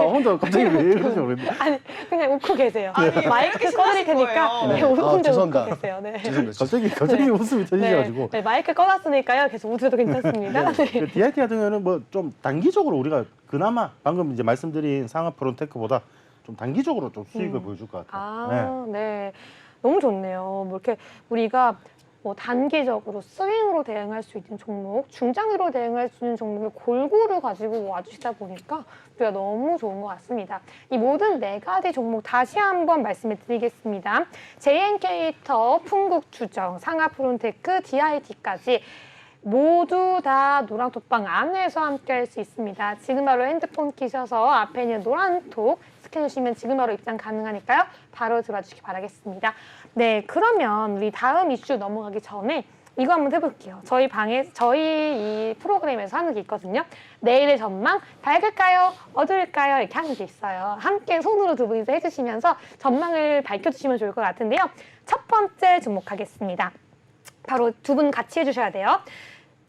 혼자 갑자기 왜 이러지 모르겠는데 아니, 그냥 웃고 계세요. 아니, 마이크 이렇게 꺼드릴 테니까 신나신 네, 거예요. 혼자 웃고 죄송합니다. 계세요. 네. 죄송합니다. 갑자기 네. 웃음이 터지셔가지고 네, 마이크 꺼놨으니까요. 계속 웃어도 괜찮습니다. 네. 그 DIT 같은 경우는 뭐 좀 단기적으로 우리가 그나마 방금 이제 말씀드린 상하 프론테크보다 좀 단기적으로 좀 수익을 보여줄 것 같아요. 네. 아, 네. 너무 좋네요. 뭐 이렇게 우리가 뭐 단기적으로 스윙으로 대응할 수 있는 종목, 중장기로 대응할 수 있는 종목을 골고루 가지고 와주시다 보니까 우리가 너무 좋은 것 같습니다. 이 모든 4가지 종목 다시 한번 말씀을 드리겠습니다. JNK터, 풍국주정, 상하프론테크, DIT까지 모두 다 노랑톡방 안에서 함께 할 수 있습니다. 지금 바로 핸드폰 키셔서 앞에 있는 노란톡 스캔해주시면 지금 바로 입장 가능하니까요. 바로 들어와 주시기 바라겠습니다. 네, 그러면 우리 다음 이슈 넘어가기 전에 이거 한번 해볼게요. 저희 이 프로그램에서 하는 게 있거든요. 내일의 전망 밝을까요? 어두울까요? 이렇게 하는 게 있어요. 함께 손으로 두 분이서 해주시면서 전망을 밝혀주시면 좋을 것 같은데요. 첫 번째 주목하겠습니다. 바로 두 분 같이 해주셔야 돼요.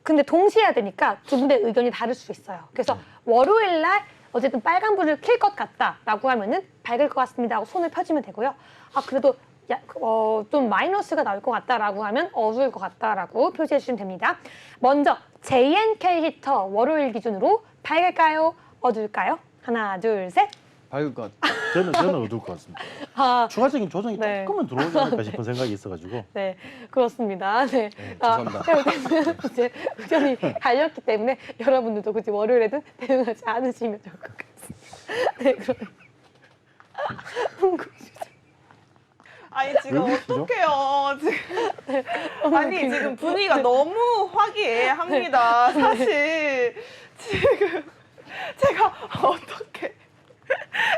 근데 동시에 해야 되니까 두 분의 의견이 다를 수 있어요. 그래서 월요일 날 어쨌든 빨간불을 켤 것 같다라고 하면은 밝을 것 같습니다 하고 손을 펴주면 되고요. 아 그래도 좀 마이너스가 나올 것 같다라고 하면 어두울 것 같다라고 표시해 주시면 됩니다. 먼저 JNK 히터 월요일 기준으로 밝을까요? 어두울까요? 하나, 둘, 셋. 밝을 것 같아요. 저는 어두울 것 같습니다. 아, 추가적인 조정이 네. 조금은 들어오지 않을까 싶은 생각이 있어가지고 네, 그렇습니다. 네. 죄송합니다. 태우는 이제 의견이 갈렸기 때문에 여러분들도 굳이 월요일에는 대응하지 않으시면 좋을 것 같습니다. 네, 그럼 아니 지금 왜 그러시죠? 어떡해요 지금 아니 지금 분위기가 네. 너무 화기애애합니다. 사실 지금 제가 어떻게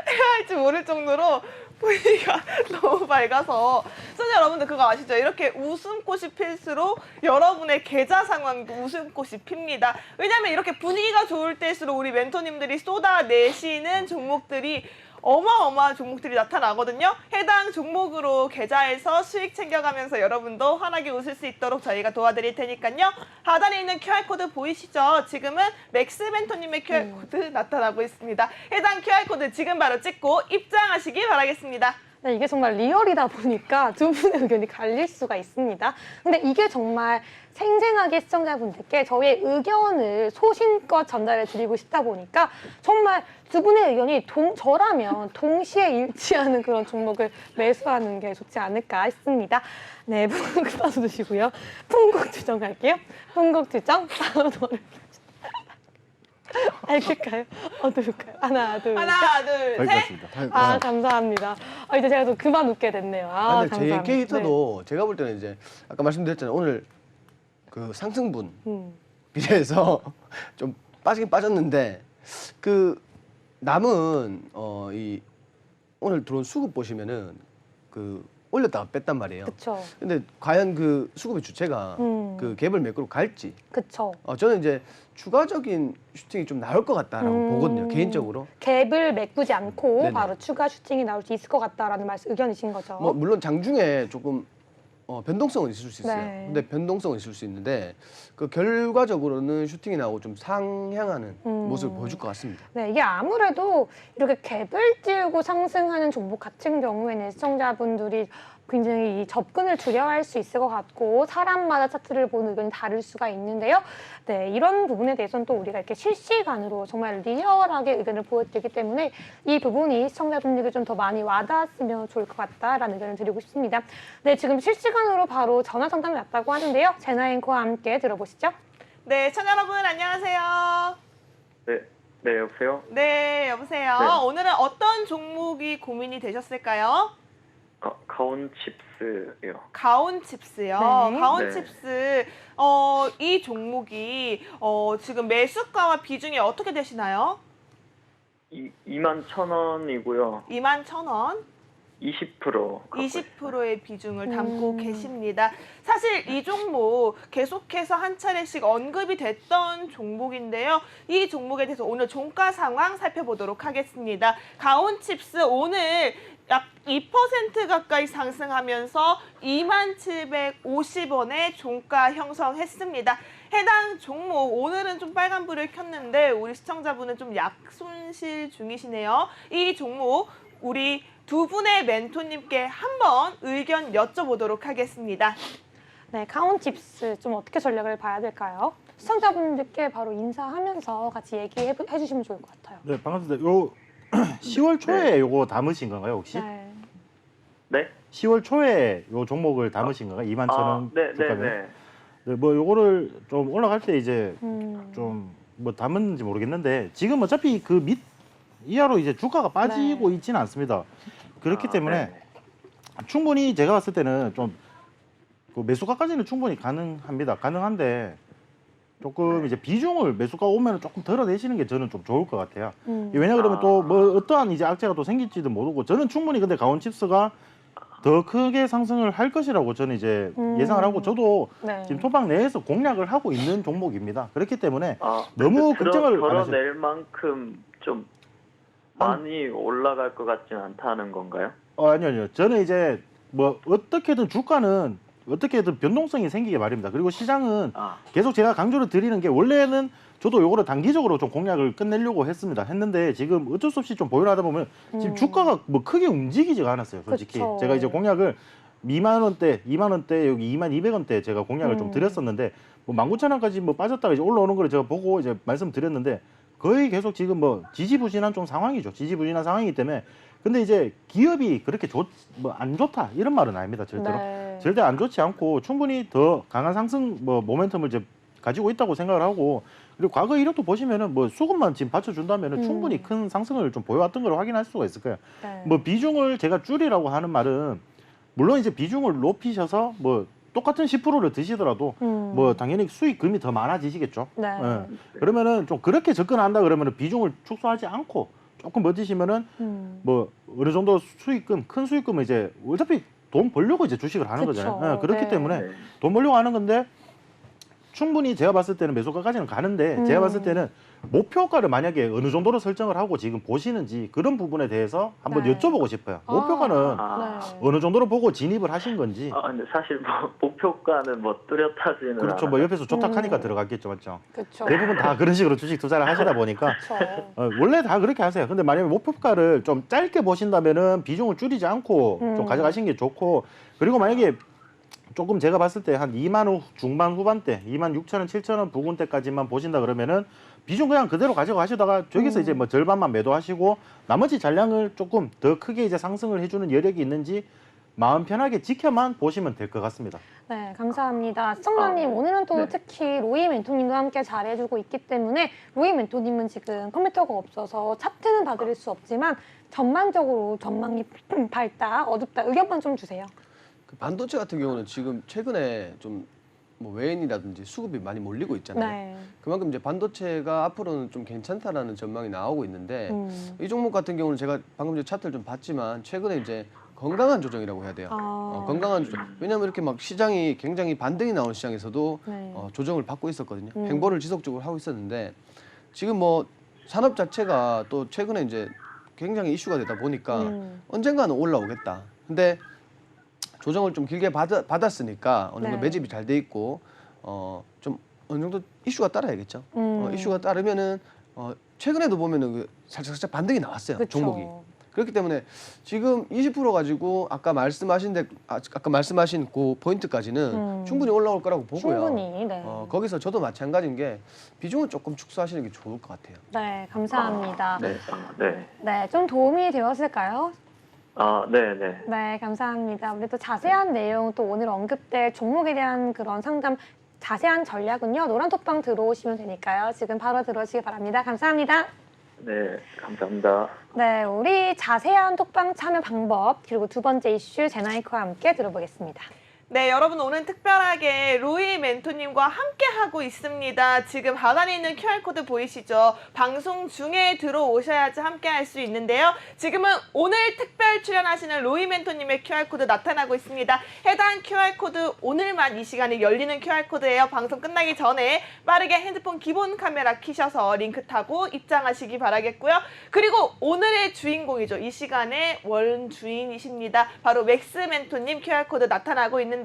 해야 할지 모를 정도로 분위기가 너무 밝아서 시청자 여러분들 그거 아시죠? 이렇게 웃음꽃이 필수록 여러분의 계좌 상황도 웃음꽃이 핍니다. 왜냐하면 이렇게 분위기가 좋을 때일수록 우리 멘토님들이 쏟아내시는 종목들이 어마어마한 종목들이 나타나거든요. 해당 종목으로 계좌에서 수익 챙겨가면서 여러분도 환하게 웃을 수 있도록 저희가 도와드릴 테니까요. 하단에 있는 QR코드 보이시죠? 지금은 맥스 멘토님의 QR코드 나타나고 있습니다. 해당 QR코드 지금 바로 찍고 입장하시기 바라겠습니다. 네, 이게 정말 리얼이다 보니까 두 분의 의견이 갈릴 수가 있습니다. 근데 이게 정말 생생하게 시청자분들께 저희의 의견을 소신껏 전달해 드리고 싶다 보니까 정말 두 분의 의견이 저라면 동시에 일치하는 그런 종목을 매수하는 게 좋지 않을까 싶습니다. 네, 풍국 따서 드시고요. 풍국주정 갈게요. 풍국주정 다음 노래 알겠까요? 어떨까요? 하나, 둘, 셋. 하나, 둘, 밝을 것 셋. 같습니다. 아, 감사합니다. 이제 제가 좀 그만 웃게 됐네요. 아, 근데 감사합니다. JNK 히터도 제가 볼 때는 이제 아까 말씀드렸잖아요. 오늘 그 상승분 네. 비례해서 좀 빠지긴 빠졌는데 그 남은 이 오늘 들어온 수급 보시면은 그 올렸다가 뺐단 말이에요. 그쵸. 근데 과연 그 수급의 주체가 그 갭을 메꾸러 갈지 그쵸. 저는 이제 추가적인 슈팅이 좀 나올 것 같다라고 보거든요. 개인적으로. 갭을 메꾸지 않고 네네. 바로 추가 슈팅이 나올 수 있을 것 같다라는 의견이신 거죠. 뭐 물론 장중에 조금 변동성은 있을 수 있어요. 네. 근데 변동성은 있을 수 있는데 그 결과적으로는 슈팅이 나오고 좀 상향하는 모습을 보여줄 것 같습니다. 네, 이게 아무래도 이렇게 갭을 띄우고 상승하는 종목 같은 경우에는 시청자분들이 굉장히 이 접근을 두려워할 수 있을 것 같고 사람마다 차트를 보는 의견이 다를 수가 있는데요. 네, 이런 부분에 대해서는 또 우리가 이렇게 실시간으로 정말 리얼하게 의견을 보여드리기 때문에 이 부분이 시청자분들에게 좀 더 많이 와닿았으면 좋을 것 같다라는 의견을 드리고 싶습니다. 네, 지금 실시간으로 바로 전화 상담이 왔다고 하는데요. 제나 앵커와 함께 들어보시죠. 네, 시청자 여러분 안녕하세요. 네, 여보세요? 네, 여보세요. 네. 오늘은 어떤 종목이 고민이 되셨을까요? 가온칩스요. 가온칩스요. 네. 가온칩스 이 종목이 지금 매수가와 비중이 어떻게 되시나요? 21,000원이고요. 21,000원. 20%. 20%의 비중을 담고 계십니다. 사실 이 종목 계속해서 한 차례씩 언급이 됐던 종목인데요. 이 종목에 대해서 오늘 종가 상황 살펴보도록 하겠습니다. 가온칩스 오늘 약 2% 가까이 상승하면서 2750원의 종가 형성했습니다. 해당 종목 오늘은 좀 빨간불을 켰는데 우리 시청자분은 좀 약손실 중이시네요. 이 종목 우리 두 분의 멘토님께 한번 의견 여쭤보도록 하겠습니다. 네, 가온칩스 좀 어떻게 전략을 봐야 될까요? 시청자분들께 바로 인사하면서 같이 얘기해 주시면 좋을 것 같아요. 네, 반갑습니다. 요 10월 초에 요거 담으신 건가요, 혹시? 네. 네? 10월 초에 요 종목을 담으신 건가요? 21,000원 네, 네, 주가면? 네. 네, 뭐 요거를 좀 올라갈 때 이제 음. 좀 뭐 담았는지 모르겠는데 지금 어차피 그 밑 이하로 이제 주가가 빠지고 네. 있지는 않습니다. 그렇기 아, 때문에 네. 충분히 제가 봤을 때는 좀 그 매수가까지는 충분히 가능합니다. 가능한데 조금 이제 비중을 매수가 오면 조금 덜어내시는 게 저는 좀 좋을 것 같아요. 왜냐 그러면 또 뭐 어떠한 이제 악재가 또 생길지도 모르고 저는 충분히 근데 가온칩스가 더 크게 상승을 할 것이라고 저는 이제 예상을 하고 저도 네. 지금 토박 내에서 공략을 하고 있는 종목입니다. 그렇기 때문에 아, 너무 근데 걱정을 안 하셔도 덜어낼 만큼 좀 많이 올라갈 것 같지는 않다는 건가요? 아니요. 저는 이제 뭐 어떻게든 주가는 어떻게든 변동성이 생기게 마련입니다. 그리고 시장은 아, 계속 제가 강조를 드리는 게 원래는 저도 요거를 단기적으로 좀 공략을 끝내려고 했는데 지금 어쩔 수 없이 좀 보유하다 보면 지금 주가가 뭐 크게 움직이지가 않았어요. 솔직히 그쵸. 제가 이제 공략을 2만 원대, 2만 원대 여기 2만 200원대 제가 공략을 좀 드렸었는데 뭐 19,000원까지 뭐 빠졌다가 이제 올라오는 걸 제가 보고 이제 말씀드렸는데 거의 계속 지금 뭐 지지부진한 좀 상황이죠. 지지부진한 상황이기 때문에 근데 이제 기업이 그렇게 뭐 안 좋다 이런 말은 아닙니다. 절대로. 네. 절대 안 좋지 않고 충분히 더 강한 상승 뭐 모멘텀을 이제 가지고 있다고 생각을 하고 그리고 과거 이력도 보시면은 뭐 수급만 지금 받쳐준다면은 충분히 큰 상승을 좀 보여왔던 걸 확인할 수가 있을 거예요. 네. 뭐 비중을 제가 줄이라고 하는 말은 물론 이제 비중을 높이셔서 뭐 똑같은 10%를 드시더라도 뭐 당연히 수익금이 더 많아지시겠죠. 네. 예. 그러면은 좀 그렇게 접근한다 그러면은 비중을 축소하지 않고 조금 버티시면은 뭐 어느 정도 수익금 큰 수익금은 이제 어차피 돈 벌려고 이제 주식을 하는 그쵸. 거잖아요. 예, 그렇기 네. 때문에 네. 돈 벌려고 하는 건데 충분히 제가 봤을 때는 매수가까지는 가는데 제가 봤을 때는 목표가를 만약에 어느 정도로 설정을 하고 지금 보시는지 그런 부분에 대해서 한번 네. 여쭤보고 싶어요. 아. 목표가는 아, 네. 어느 정도로 보고 진입을 하신 건지. 근데 사실 뭐 목표가는 뭐 뚜렷하지는 그렇죠. 뭐 옆에서 조탁하니까 들어갔겠죠, 맞죠? 그렇죠. 대부분 다 그런 식으로 주식 투자를 하시다 보니까 그렇죠. 원래 다 그렇게 하세요. 근데 만약에 목표가를 좀 짧게 보신다면은 비중을 줄이지 않고 좀 가져가시는 게 좋고 그리고 만약에 조금 제가 봤을 때 한 2만 후 중반 후반대 2만 6천 원, 7천 원 부근대까지만 보신다 그러면은 비중 그냥 그대로 가져가시다가 저기서 이제 뭐 절반만 매도하시고 나머지 잔량을 조금 더 크게 이제 상승을 해주는 여력이 있는지 마음 편하게 지켜만 보시면 될 것 같습니다. 네, 감사합니다. 시청자님, 오늘은 또 네. 특히 로이 멘토님과 함께 잘해주고 있기 때문에 로이 멘토님은 지금 컴퓨터가 없어서 차트는 봐드릴 수 없지만 전반적으로 전망이 밝다, 어둡다, 의견만 좀 주세요. 그 반도체 같은 경우는 지금 최근에 좀 뭐 외인이라든지 수급이 많이 몰리고 있잖아요. 네. 그만큼 이제 반도체가 앞으로는 좀 괜찮다라는 전망이 나오고 있는데 이 종목 같은 경우는 제가 방금 전에 차트를 좀 봤지만 최근에 이제 건강한 조정이라고 해야 돼요. 건강한 조정. 왜냐하면 이렇게 막 시장이 굉장히 반등이 나오는 시장에서도 네. 조정을 받고 있었거든요. 횡보를 지속적으로 하고 있었는데 지금 뭐 산업 자체가 또 최근에 이제 굉장히 이슈가 되다 보니까 언젠가는 올라오겠다. 근데 조정을 좀 길게 받았으니까 어느 정도 네. 매집이 잘 돼 있고 좀 어느 정도 이슈가 따라야겠죠. 이슈가 따르면은 최근에도 보면은 그 살짝 반등이 나왔어요. 그쵸. 종목이. 그렇기 때문에 지금 20% 가지고 아까 말씀하신 그 포인트까지는 충분히 올라올 거라고 보고요. 충분히. 네. 거기서 저도 마찬가지인 게 비중을 조금 축소하시는 게 좋을 것 같아요. 네, 감사합니다. 네. 네. 네, 좀 도움이 되었을까요? 네, 네. 네, 감사합니다. 우리 또 자세한 내용 또 오늘 언급될 종목에 대한 그런 상담 자세한 전략은요. 노란톡방 들어오시면 되니까요. 지금 바로 들어오시기 바랍니다. 감사합니다. 네, 감사합니다. 네, 우리 자세한 톡방 참여 방법 그리고 두 번째 이슈 제나이커와 함께 들어보겠습니다. 네, 여러분 오늘 특별하게 로이 멘토님과 함께 하고 있습니다. 지금 하단에 있는 QR코드 보이시죠? 방송 중에 들어오셔야지 함께 할 수 있는데요. 지금은 오늘 특별 출연하시는 로이 멘토님의 QR코드 나타나고 있습니다. 해당 QR코드 오늘만 이 시간에 열리는 QR코드예요. 방송 끝나기 전에 빠르게 핸드폰 기본 카메라 켜셔서 링크 타고 입장하시기 바라겠고요. 그리고 오늘의 주인공이죠. 이 시간의 원주인이십니다. 바로 맥스 멘토님 QR코드 나타나고 있는데요.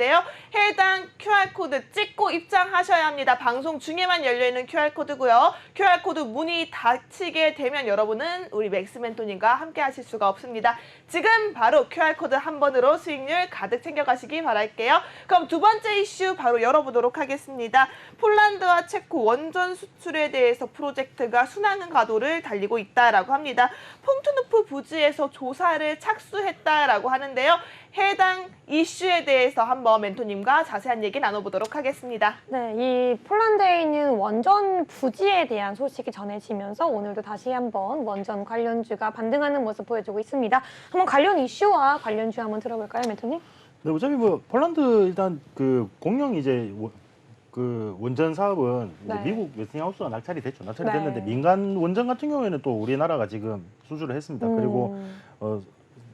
해당 QR코드 찍고 입장하셔야 합니다. 방송 중에만 열려있는 QR코드고요. QR코드 문이 닫히게 되면 여러분은 우리 맥스 멘토님과 함께 하실 수가 없습니다. 지금 바로 QR코드 한 번으로 수익률 가득 챙겨가시기 바랄게요. 그럼 두 번째 이슈 바로 열어보도록 하겠습니다. 폴란드와 체코 원전 수출에 대해서 프로젝트가 순항 가도를 달리고 있다라고 합니다. 퐁투누프 부지에서 조사를 착수했다라고 하는데요. 해당 이슈에 대해서 한번 멘토님과 자세한 얘기 나눠보도록 하겠습니다. 네, 이 폴란드에 있는 원전 부지에 대한 소식이 전해지면서 오늘도 다시 한번 원전 관련주가 반등하는 모습 보여주고 있습니다. 한번 관련 이슈와 관련주 한번 들어볼까요, 멘토님? 네, 어차피 뭐 폴란드 일단 그 공영 이제 그 원전 사업은 이제 네. 미국 웨스팅하우스가 낙찰이 됐죠. 낙찰이 네. 됐는데 민간 원전 같은 경우에는 또 우리나라가 지금 수주를 했습니다. 그리고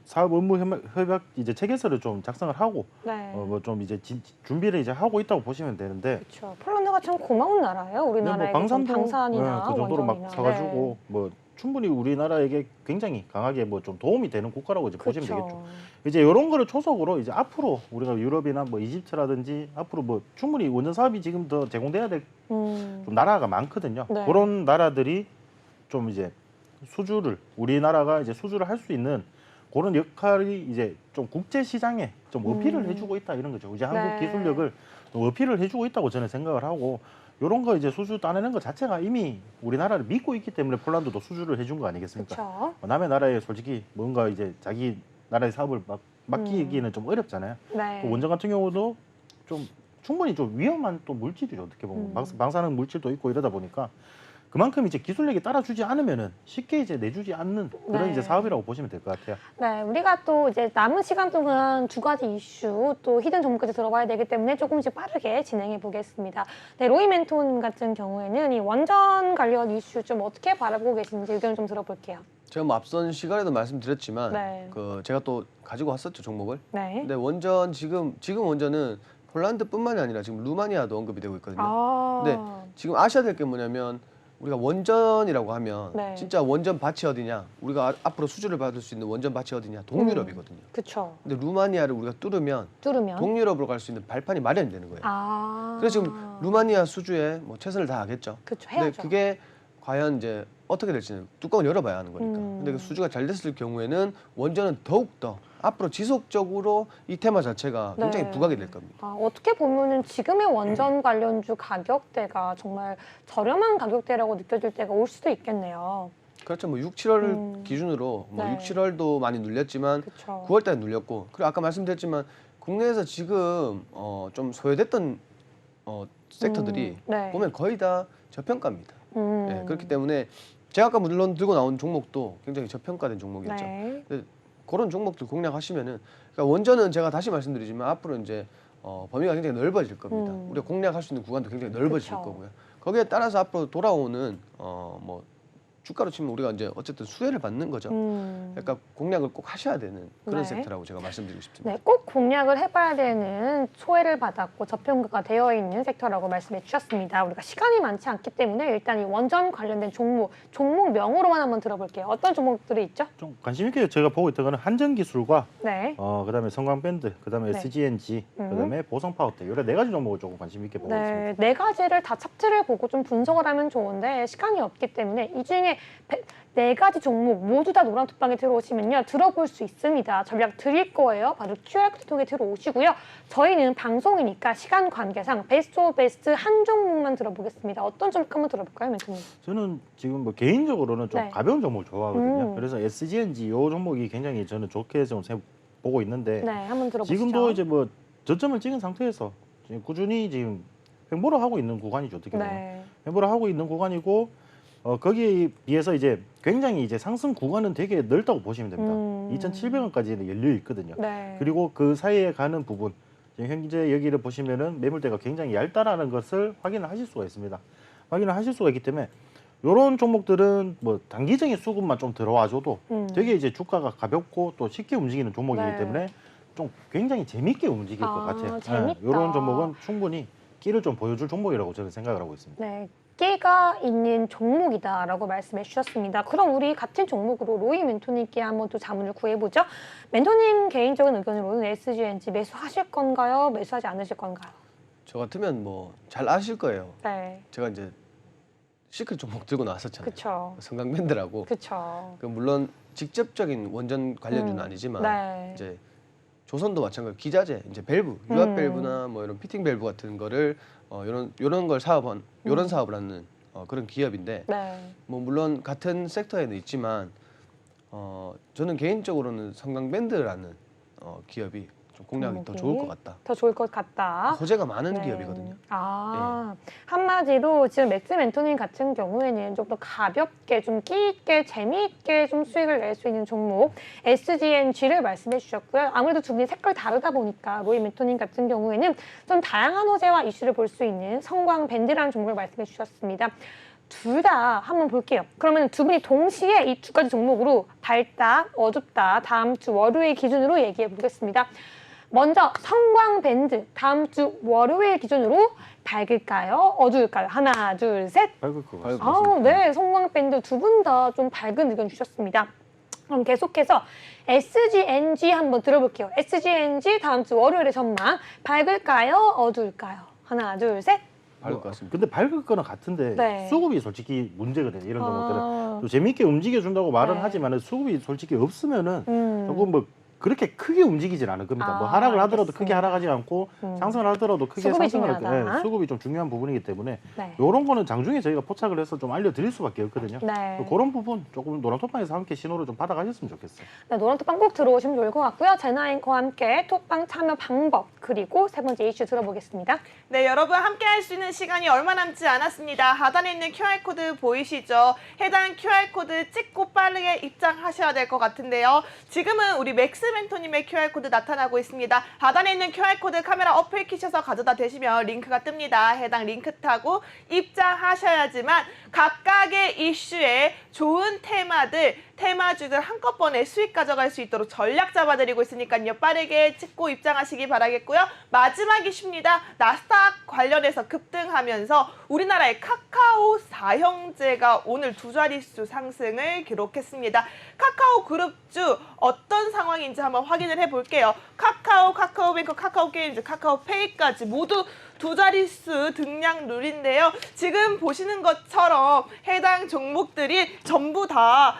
사업 업무 협약 이제 체계서를 좀 작성을 하고 네. 뭐 좀 이제 준비를 이제 하고 있다고 보시면 되는데 그렇죠. 폴란드가 참 고마운 나라예요. 우리나라에게 좀 방산도 방산이나 그 정도로 막 원전이나. 사가지고 뭐 충분히 우리나라에게 굉장히 강하게 뭐 좀 도움이 되는 국가라고 이제 보시면 그렇죠. 되겠죠. 이제 이런 거를 초석으로 이제 앞으로 우리가 유럽이나 뭐 이집트라든지 앞으로 뭐 충분히 원전 사업이 지금 더 제공돼야 될 좀 나라가 많거든요. 네. 그런 나라들이 좀 이제 수주를 우리나라가 이제 수주를 할 수 있는 그런 역할이 이제 좀 국제 시장에 좀 어필을 해주고 있다 이런 거죠. 이제 한국 네. 기술력을 어필을 해주고 있다고 저는 생각을 하고 이런 거 이제 수주 따내는 것 자체가 이미 우리나라를 믿고 있기 때문에 폴란드도 수주를 해준 거 아니겠습니까? 그렇죠. 남의 나라에 솔직히 뭔가 이제 자기 나라의 사업을 맡기기는 좀 어렵잖아요. 네. 또 원전 같은 경우도 좀 충분히 좀 위험한 또 물질이죠. 어떻게 보면 방사능 물질도 있고 이러다 보니까 그만큼 이제 기술력이 따라주지 않으면은 쉽게 이제 내주지 않는 그런 네. 이제 사업이라고 보시면 될 것 같아요. 네, 우리가 또 이제 남은 시간 동안 두 가지 이슈 또 히든 종목까지 들어봐야 되기 때문에 조금씩 빠르게 진행해 보겠습니다. 네, 로이 멘토님 같은 경우에는 이 원전 관련 이슈 좀 어떻게 바라보고 계신지 의견을 좀 들어볼게요. 제가 뭐 앞선 시간에도 말씀드렸지만 네. 그 제가 또 가지고 왔었죠 종목을. 네. 근데 원전 지금 원전은 폴란드뿐만이 아니라 지금 루마니아도 언급이 되고 있거든요. 아. 근데 지금 아셔야 될 게 뭐냐면 우리가 원전이라고 하면 네. 진짜 원전 밭이 어디냐? 우리가 앞으로 수주를 받을 수 있는 원전 밭이 어디냐? 동유럽이거든요. 그쵸. 근데 루마니아를 우리가 뚫으면 동유럽으로 갈 수 있는 발판이 마련되는 거예요. 아. 그래서 지금 루마니아 수주에 뭐 최선을 다하겠죠. 그쵸, 근데 해야죠. 그게 과연 이제 어떻게 될지는 뚜껑을 열어봐야 하는 거니까. 음. 근데 그 수주가 잘 됐을 경우에는 원전은 더욱 더 앞으로 지속적으로 이 테마 자체가 굉장히 네. 부각이 될 겁니다. 아, 어떻게 보면은 지금의 원전 관련주 가격대가 정말 저렴한 가격대라고 느껴질 때가 올 수도 있겠네요. 그렇죠. 뭐 6, 7월 기준으로 뭐 네. 6, 7월도 많이 눌렸지만 그렇죠. 9월 달에 눌렸고 그리고 아까 말씀드렸지만 국내에서 지금 좀 소외됐던 섹터들이 네. 보면 거의 다 저평가입니다. 음. 네, 그렇기 때문에 제가 아까 물론 들고 나온 종목도 굉장히 저평가된 종목이었죠. 네. 그런 종목들 공략하시면은 그러니까 원전은 제가 다시 말씀드리지만 앞으로 이제 범위가 굉장히 넓어질 겁니다. 우리가 공략할 수 있는 구간도 굉장히 넓어질 그쵸. 거고요. 거기에 따라서 앞으로 돌아오는 뭐 주가로 치면 우리가 이제 어쨌든 수혜를 받는 거죠. 그러니까 공략을 꼭 하셔야 되는 그런 네. 섹터라고 제가 말씀드리고 싶습니다. 네, 꼭 공략을 해봐야 되는 소외를 받았고 저평가가 되어 있는 섹터라고 말씀해 주셨습니다. 우리가 시간이 많지 않기 때문에 일단 이 원전 관련된 종목명으로만 한번 들어볼게요. 어떤 종목들이 있죠? 좀 관심 있게 제가 보고 있던 거는 한전기술과 네. 그다음에 성광밴드, 그다음에 네. SGNG, 그다음에 보성파워텍 이런 네 가지 종목을 조금 관심 있게 보고 있습니다. 네, 네 가지를 다 차트를 보고 좀 분석을 하면 좋은데 시간이 없기 때문에 이 중에 네 가지 종목 모두 다 노란톡방에 들어오시면요 들어볼 수 있습니다. 전략 드릴 거예요. 바로 QR코드 통해 들어오시고요. 저희는 방송이니까 시간 관계상 베스트 오브 베스트 한 종목만 들어보겠습니다. 어떤 종목 한번 들어볼까요, 멘토님? 저는 지금 뭐 개인적으로는 좀 네. 가벼운 종목을 좋아하거든요. 음. 그래서 SGNG 이 종목이 굉장히 저는 좋게 좀 보고 있는데 네, 한번 들어보시죠. 지금도 이제 뭐 저점을 찍은 상태에서 지금 꾸준히 지금 횡보를 하고 있는 구간이죠. 어떻게 보면 네. 횡보를 하고 있는 구간이고 거기에 비해서 이제 굉장히 이제 상승 구간은 되게 넓다고 보시면 됩니다. 2,700원까지는 열려 있거든요. 네. 그리고 그 사이에 가는 부분 지금 현재 여기를 보시면은 매물대가 굉장히 얇다라는 것을 확인을 하실 수가 있습니다. 확인을 하실 수가 있기 때문에 이런 종목들은 뭐 단기적인 수급만 좀 들어와줘도 되게 이제 주가가 가볍고 또 쉽게 움직이는 종목이기 네. 때문에 좀 굉장히 재밌게 움직일 것 같아요. 재밌다. 이런 종목은 충분히 끼를 좀 보여줄 종목이라고 저는 생각을 하고 있습니다. 네, 끼가 있는 종목이다라고 말씀해 주셨습니다. 그럼 우리 같은 종목으로 로이 멘토님께 한번 또 자문을 구해보죠. 멘토님 개인적인 의견으로는 SGNG 매수하실 건가요? 매수하지 않으실 건가요? 저 같으면 뭐 잘 아실 거예요. 네, 제가 이제 시크릿 종목 들고 나왔었잖아요. 그쵸. 성강밴드라고. 그쵸. 그 물론 직접적인 원전 관련주는 아니지만 네. 이제 조선도 마찬가지로 기자재, 이제 밸브, 유압 밸브나 뭐 이런 피팅 밸브 같은 거를 요런 걸 사업한 요런 사업을 하는 그런 기업인데 네. 뭐 물론 같은 섹터에는 있지만 저는 개인적으로는 성강밴드라는 기업이 좀 공략이 더 좋을 것 같다. 더 좋을 것 같다. 호재가 많은 네. 기업이거든요. 한마디로 지금 맥스 멘토님 같은 경우에는 좀 더 가볍게, 좀 끼 있게, 재미있게 좀 수익을 낼 수 있는 종목 SGNG를 말씀해 주셨고요. 아무래도 두 분이 색깔 다르다 보니까 로이 멘토님 같은 경우에는 좀 다양한 호재와 이슈를 볼 수 있는 성광밴드라는 종목을 말씀해 주셨습니다. 둘 다 한번 볼게요. 그러면 두 분이 동시에 이 두 가지 종목으로 밝다, 어둡다 다음 주 월요일 기준으로 얘기해 보겠습니다. 먼저 성광밴드 다음 주 월요일 기준으로 밝을까요? 어두울까요? 하나, 둘, 셋. 밝을 것 밝을 같습니다. 것 같습니다. 네, 성광밴드 두 분 다 좀 밝은 의견 주셨습니다. 그럼 계속해서 SGNG 한번 들어볼게요. SGNG 다음 주 월요일의 전망 밝을까요? 어두울까요? 하나, 둘, 셋. 밝을 것 같습니다. 근데 밝을 거는 같은데 네. 수급이 솔직히 문제거든요. 이런 종목들은 아, 또 재밌게 움직여준다고 말은 네. 하지만 수급이 솔직히 없으면은 조금 뭐 그렇게 크게 움직이질 않을 겁니다. 뭐 아, 하락을 하더라도 알겠습니다. 크게 하락하지 않고 상승을 하더라도 크게 수급이 상승을 할 중요하다. 거예요. 수급이 좀 중요한 부분이기 때문에 네. 이런 거는 장중에 저희가 포착을 해서 좀 알려드릴 수밖에 없거든요. 네. 그런 부분 조금 노란톡방에서 함께 신호를 좀 받아가셨으면 좋겠어요. 네, 노란 톡방 꼭 들어오시면 좋을 것 같고요. 제나앵커와 함께 톡방 참여 방법 그리고 세 번째 이슈 들어보겠습니다. 네, 여러분 함께 할 수 있는 시간이 얼마 남지 않았습니다. 하단에 있는 QR코드 보이시죠? 해당 QR코드 찍고 빠르게 입장하셔야 될 것 같은데요. 지금은 우리 맥스 멘토님의 QR코드 나타나고 있습니다. 하단에 있는 QR코드 카메라 어플 키셔서 가져다 대시면 링크가 뜹니다. 해당 링크 타고 입장하셔야지만 각각의 이슈에 좋은 테마주들 한꺼번에 수익 가져갈 수 있도록 전략 잡아드리고 있으니까요. 빠르게 찍고 입장하시기 바라겠고요. 마지막 이슈입니다. 나스닥 관련해서 급등하면서 우리나라의 카카오 사형제가 오늘 두 자릿수 상승을 기록했습니다. 카카오 그룹주 어떤 상황인지 한번 확인을 해볼게요. 카카오, 카카오뱅크, 카카오게임즈, 카카오페이까지 모두 두 자릿수 등락률인데요. 지금 보시는 것처럼 해당 종목들이 전부 다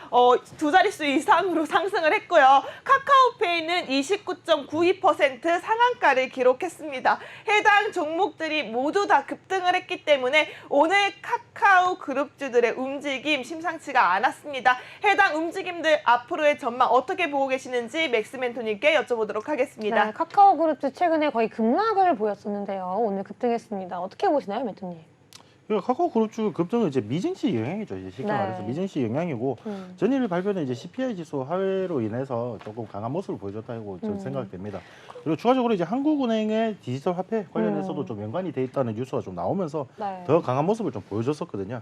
두 자릿수 이상으로 상승을 했고요. 카카오페이는 29.92% 상한가를 기록했습니다. 해당 종목들이 모두 다 급등을 했기 때문에 오늘 카카오 그룹주들의 움직임 심상치가 않았습니다. 해당 움직임들 앞으로의 전망 어떻게 보고 계시는지 맥스 멘토님께 여쭤보도록 하겠습니다. 네, 카카오그룹도 최근에 거의 급락을 보였었는데요. 오늘 급등했습니다. 어떻게 보시나요, 멘토님? 그러니까 카카오 그룹주 급등은 이제 미증시 영향이죠. 이제 쉽게 네. 말해서 미증시 영향이고 전일 발표는 이제 CPI 지수 하회로 인해서 조금 강한 모습을 보여줬다고 저는 생각됩니다. 그리고 추가적으로 이제 한국은행의 디지털 화폐 관련해서도 좀 연관이 돼 있다는 뉴스가 좀 나오면서 네. 더 강한 모습을 좀 보여줬었거든요.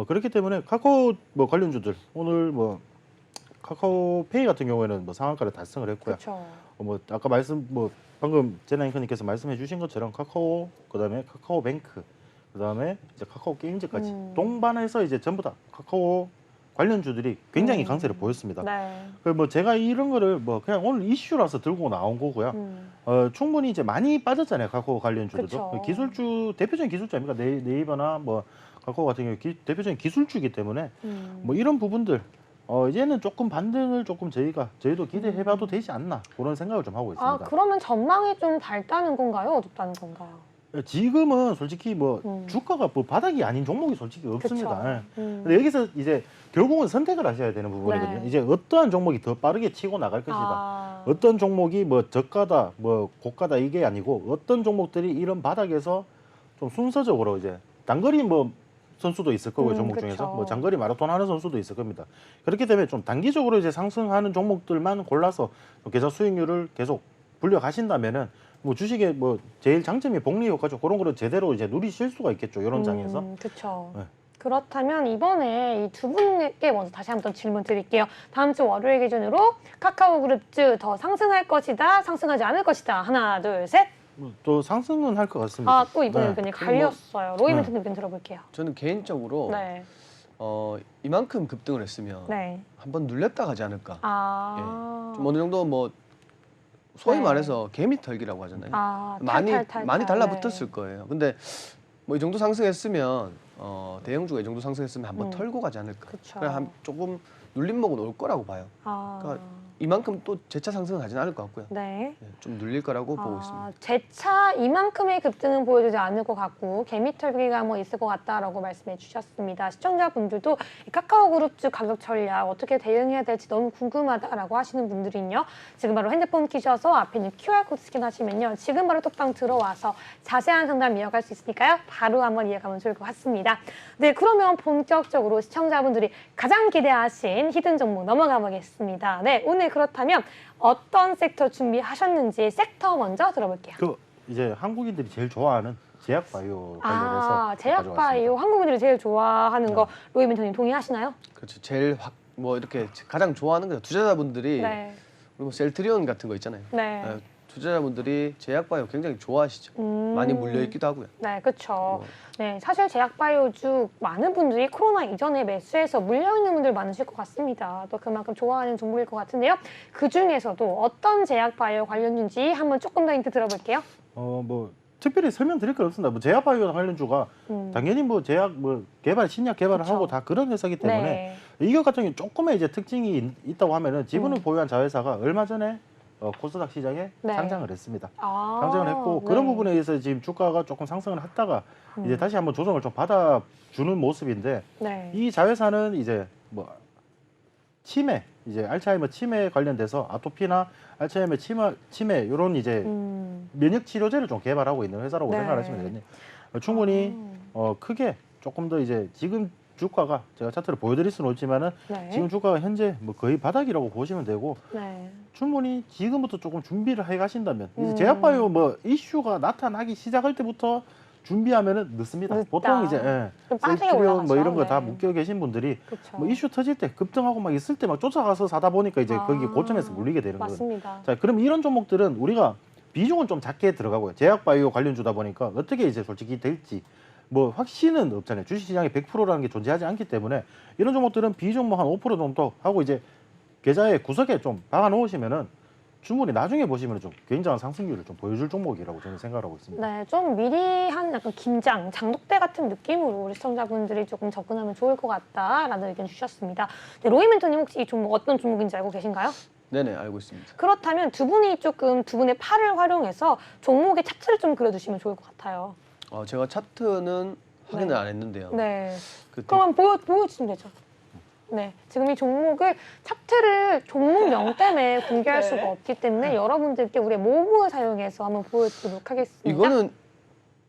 그렇기 때문에 카카오 뭐 관련주들 오늘 뭐 카카오페이 같은 경우에는 뭐 상한가를 달성을 했고요. 그렇죠. 뭐 아까 방금 제나잉크님께서 말씀해주신 것처럼 카카오 그다음에 카카오뱅크 그다음에 이제 카카오 게임즈까지 동반해서 이제 전부 다 카카오 관련주들이 굉장히 강세를 보였습니다. 네. 뭐 제가 이런 거를 뭐 그냥 오늘 이슈라서 들고 나온 거고요. 충분히 이제 많이 빠졌잖아요. 카카오 관련주들도 그쵸. 기술주 대표적인 기술주 아닙니까? 네이버나 뭐 카카오 같은 경우 대표적인 기술주이기 때문에 뭐 이런 부분들 이제는 조금 반등을 조금 저희도 기대해봐도 되지 않나 그런 생각을 좀 하고 있습니다. 아, 그러면 전망이 좀 밝다는 건가요? 어둡다는 건가요? 지금은 솔직히 뭐 주가가 뭐 바닥이 아닌 종목이 솔직히 없습니다. 예. 근데 여기서 이제 결국은 선택을 하셔야 되는 부분이거든요. 네. 이제 어떠한 종목이 더 빠르게 치고 나갈 것이다. 아, 어떤 종목이 뭐 저가다, 뭐 고가다 이게 아니고 어떤 종목들이 이런 바닥에서 좀 순서적으로 이제 단거리 뭐 선수도 있을 거고요. 종목 그쵸. 중에서 뭐 장거리 마라톤 하는 선수도 있을 겁니다. 그렇기 때문에 좀 단기적으로 이제 상승하는 종목들만 골라서 계좌 수익률을 계속 불려 가신다면은 뭐 주식의 뭐 제일 장점이 복리 효과죠. 그런 거를 제대로 이제 누리실 수가 있겠죠. 이런 장에서. 그렇죠. 네. 그렇다면 이번에 이 두 분께 먼저 다시 한번 질문 드릴게요. 다음 주 월요일 기준으로 카카오그룹주 더 상승할 것이다, 상승하지 않을 것이다. 하나, 둘, 셋. 또 상승은 할 것 같습니다. 아, 또 이번에 네. 의견이 갈렸어요. 로이 멘토님 의견 들어볼게요. 저는 개인적으로 네. 이만큼 급등을 했으면 네. 한번 눌렸다 가지 않을까. 아. 좀 어느 정도 뭐 소위 네. 말해서 개미 털기라고 하잖아요. 아, 많이 탈탈탈탈. 많이 네. 달라붙었을 거예요. 근데 뭐 이 정도 상승했으면 대형주가 이 정도 상승했으면 한번 털고 가지 않을까. 그쵸. 그래 한 조금 눌림목은 올 거라고 봐요. 아. 그러니까 이만큼 또 재차 상승은 하진 않을 것 같고요. 네. 네, 좀 눌릴 거라고 보고 있습니다. 재차 이만큼의 급등은 보여주지 않을 것 같고 개미털기가 뭐 있을 것 같다라고 말씀해 주셨습니다. 시청자분들도 이 카카오그룹주 가격 전략 어떻게 대응해야 될지 너무 궁금하다라고 하시는 분들은요. 지금 바로 핸드폰 키셔서 앞에 있는 QR코드 스캔하시면요. 지금 바로 톡방 들어와서 자세한 상담 이어갈 수 있으니까요. 바로 한번 이어가면 좋을 것 같습니다. 네, 그러면 본격적으로 시청자분들이 가장 기대하신 히든 종목 넘어가 보겠습니다. 네, 오늘 그렇다면 어떤 섹터 준비하셨는지 섹터 먼저 들어볼게요. 이제 한국인들이 제일 좋아하는 제약바이오 관련해서 제약바이오 한국인들이 제일 좋아하는 거 로이 멘토님 동의하시나요? 그렇죠. 제일 뭐 이렇게 가장 좋아하는 거 투자자분들이 네. 그리고 셀트리온 같은 거 있잖아요. 네. 투자자분들이 제약바이오 굉장히 좋아하시죠. 많이 물려 있기도 하고요. 네, 그렇죠. 뭐. 네, 사실 제약바이오주 많은 분들이 코로나 이전에 매수해서 물려있는 분들 많으실 것 같습니다. 또 그만큼 좋아하는 종목일 것 같은데요. 그 중에서도 어떤 제약바이오 관련주인지 한번 조금 더 힌트 들어볼게요. 뭐 특별히 설명드릴 건 없습니다. 뭐 제약바이오 관련주가 당연히 뭐 제약 뭐 개발 신약 개발을 그쵸. 하고 다 그런 회사기 때문에 네. 이것 같은 경우 조금의 이제 특징이 있다고 하면은 지분을 보유한 자회사가 얼마 전에 코스닥 시장에 네. 상장을 했습니다. 아, 상장을 했고 네. 그런 부분에 의해서 지금 주가가 조금 상승을 했다가 이제 다시 한번 조정을 좀 받아주는 모습인데 네. 이 자회사는 이제 뭐 치매 이제 알츠하이머 치매 관련돼서 아토피나 알츠하이머 치매 이런 이제 면역 치료제를 좀 개발하고 있는 회사라고 네. 생각하시면 되겠네요. 충분히 크게 조금 더 이제 지금 주가가 제가 차트를 보여드릴 수는 없지만은 네. 지금 주가가 현재 뭐 거의 바닥이라고 보시면 되고 네. 충분히 지금부터 조금 준비를 해 가신다면 이제 제약바이오 뭐 이슈가 나타나기 시작할 때부터 준비하면은 늦습니다. 늦다. 보통 이제 좀 빠르게 셀트리온 뭐 올라가죠. 이런 거 다 네. 묶여 계신 분들이 그쵸. 뭐 이슈 터질 때 급등하고 막 있을 때 막 쫓아가서 사다 보니까 이제 거기 고점에서 물리게 되는 거예요. 맞습니다. 자, 그럼 이런 종목들은 우리가 비중은 좀 작게 들어가고요. 제약바이오 관련주다 보니까 어떻게 이제 솔직히 될지 뭐 확신은 없잖아요. 주식시장에 100%라는 게 존재하지 않기 때문에 이런 종목들은 비중 뭐 한 5% 정도 하고 이제 계좌에 구석에 좀 박아 놓으시면은 충분히 나중에 보시면 좀 굉장한 상승률을 좀 보여줄 종목이라고 저는 생각하고 있습니다. 네, 좀 미리 한 약간 김장, 장독대 같은 느낌으로 우리 시청자분들이 조금 접근하면 좋을 것 같다라는 의견 주셨습니다. 네, 로이 멘토님 혹시 이 종목 어떤 종목인지 알고 계신가요? 네네, 알고 있습니다. 그렇다면 두 분이 조금 두 분의 팔을 활용해서 종목의 차트를 좀 그려주시면 좋을 것 같아요. 제가 차트는 확인을 안 했는데요. 네. 그 그럼 보여주시면 되죠. 네, 지금 이 종목을 차트를 종목명 때문에 공개할 네. 수가 없기 때문에 여러분들께 우리의 모브를 사용해서 한번 보여드리도록 하겠습니다. 이거는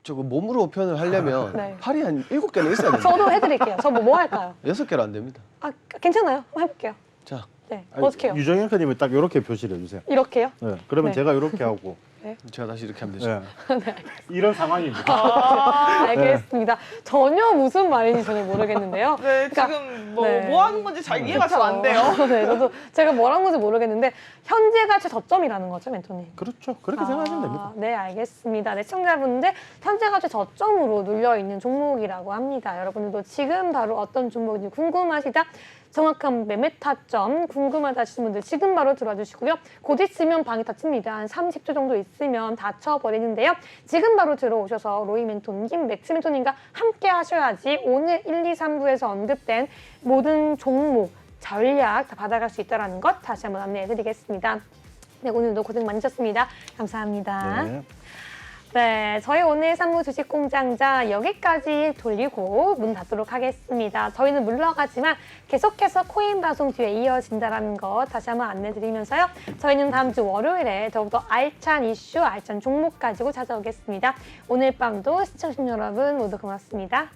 저거 몸으로 표현을 하려면 네. 팔이 한 7개는 있어야 됩니다. 저도 해드릴게요. 저 뭐 할까요? 6개로 안 됩니다. 아, 괜찮아요. 한번 해볼게요. 자, 네, 어떻게 해요? 유정현 앵커님이 딱 이렇게 표시를 해주세요. 이렇게요? 네, 그러면 네. 제가 이렇게 하고 네. 네. 제가 다시 이렇게 하면 되죠. 네. 이런 상황입니다. 알겠습니다. 전혀 무슨 말인지 전혀 모르겠는데요. 네, 그러니까, 지금 뭐, 네. 뭐 하는 건지 잘 이해가 잘 안 돼요. 네, 저도 제가 뭐라는 건지 모르겠는데 현재가 최저점이라는 거죠, 멘토님. 그렇죠. 그렇게 생각하시면 됩니다. 네, 알겠습니다. 네, 시청자분들 현재가 최저점으로 눌려 있는 종목이라고 합니다. 여러분들도 지금 바로 어떤 종목인지 궁금하시다. 정확한 매매 타점 궁금하다 하시는 분들 지금 바로 들어와 주시고요. 곧 있으면 방이 닫힙니다. 한 30초 정도 있으면 닫혀버리는데요. 지금 바로 들어오셔서 로이 멘토님, 맥스 멘토님과 함께 하셔야지 오늘 1, 2, 3부에서 언급된 모든 종목, 전략 다 받아갈 수 있다는 것 다시 한번 안내해드리겠습니다. 네, 오늘도 고생 많으셨습니다. 감사합니다. 네. 네, 저희 오늘 3부 주식공장자 여기까지 돌리고 문 닫도록 하겠습니다. 저희는 물러가지만 계속해서 코인 방송 뒤에 이어진다는 거 다시 한번 안내드리면서요. 저희는 다음 주 월요일에 더욱더 알찬 이슈, 알찬 종목 가지고 찾아오겠습니다. 오늘 밤도 시청자 여러분 모두 고맙습니다.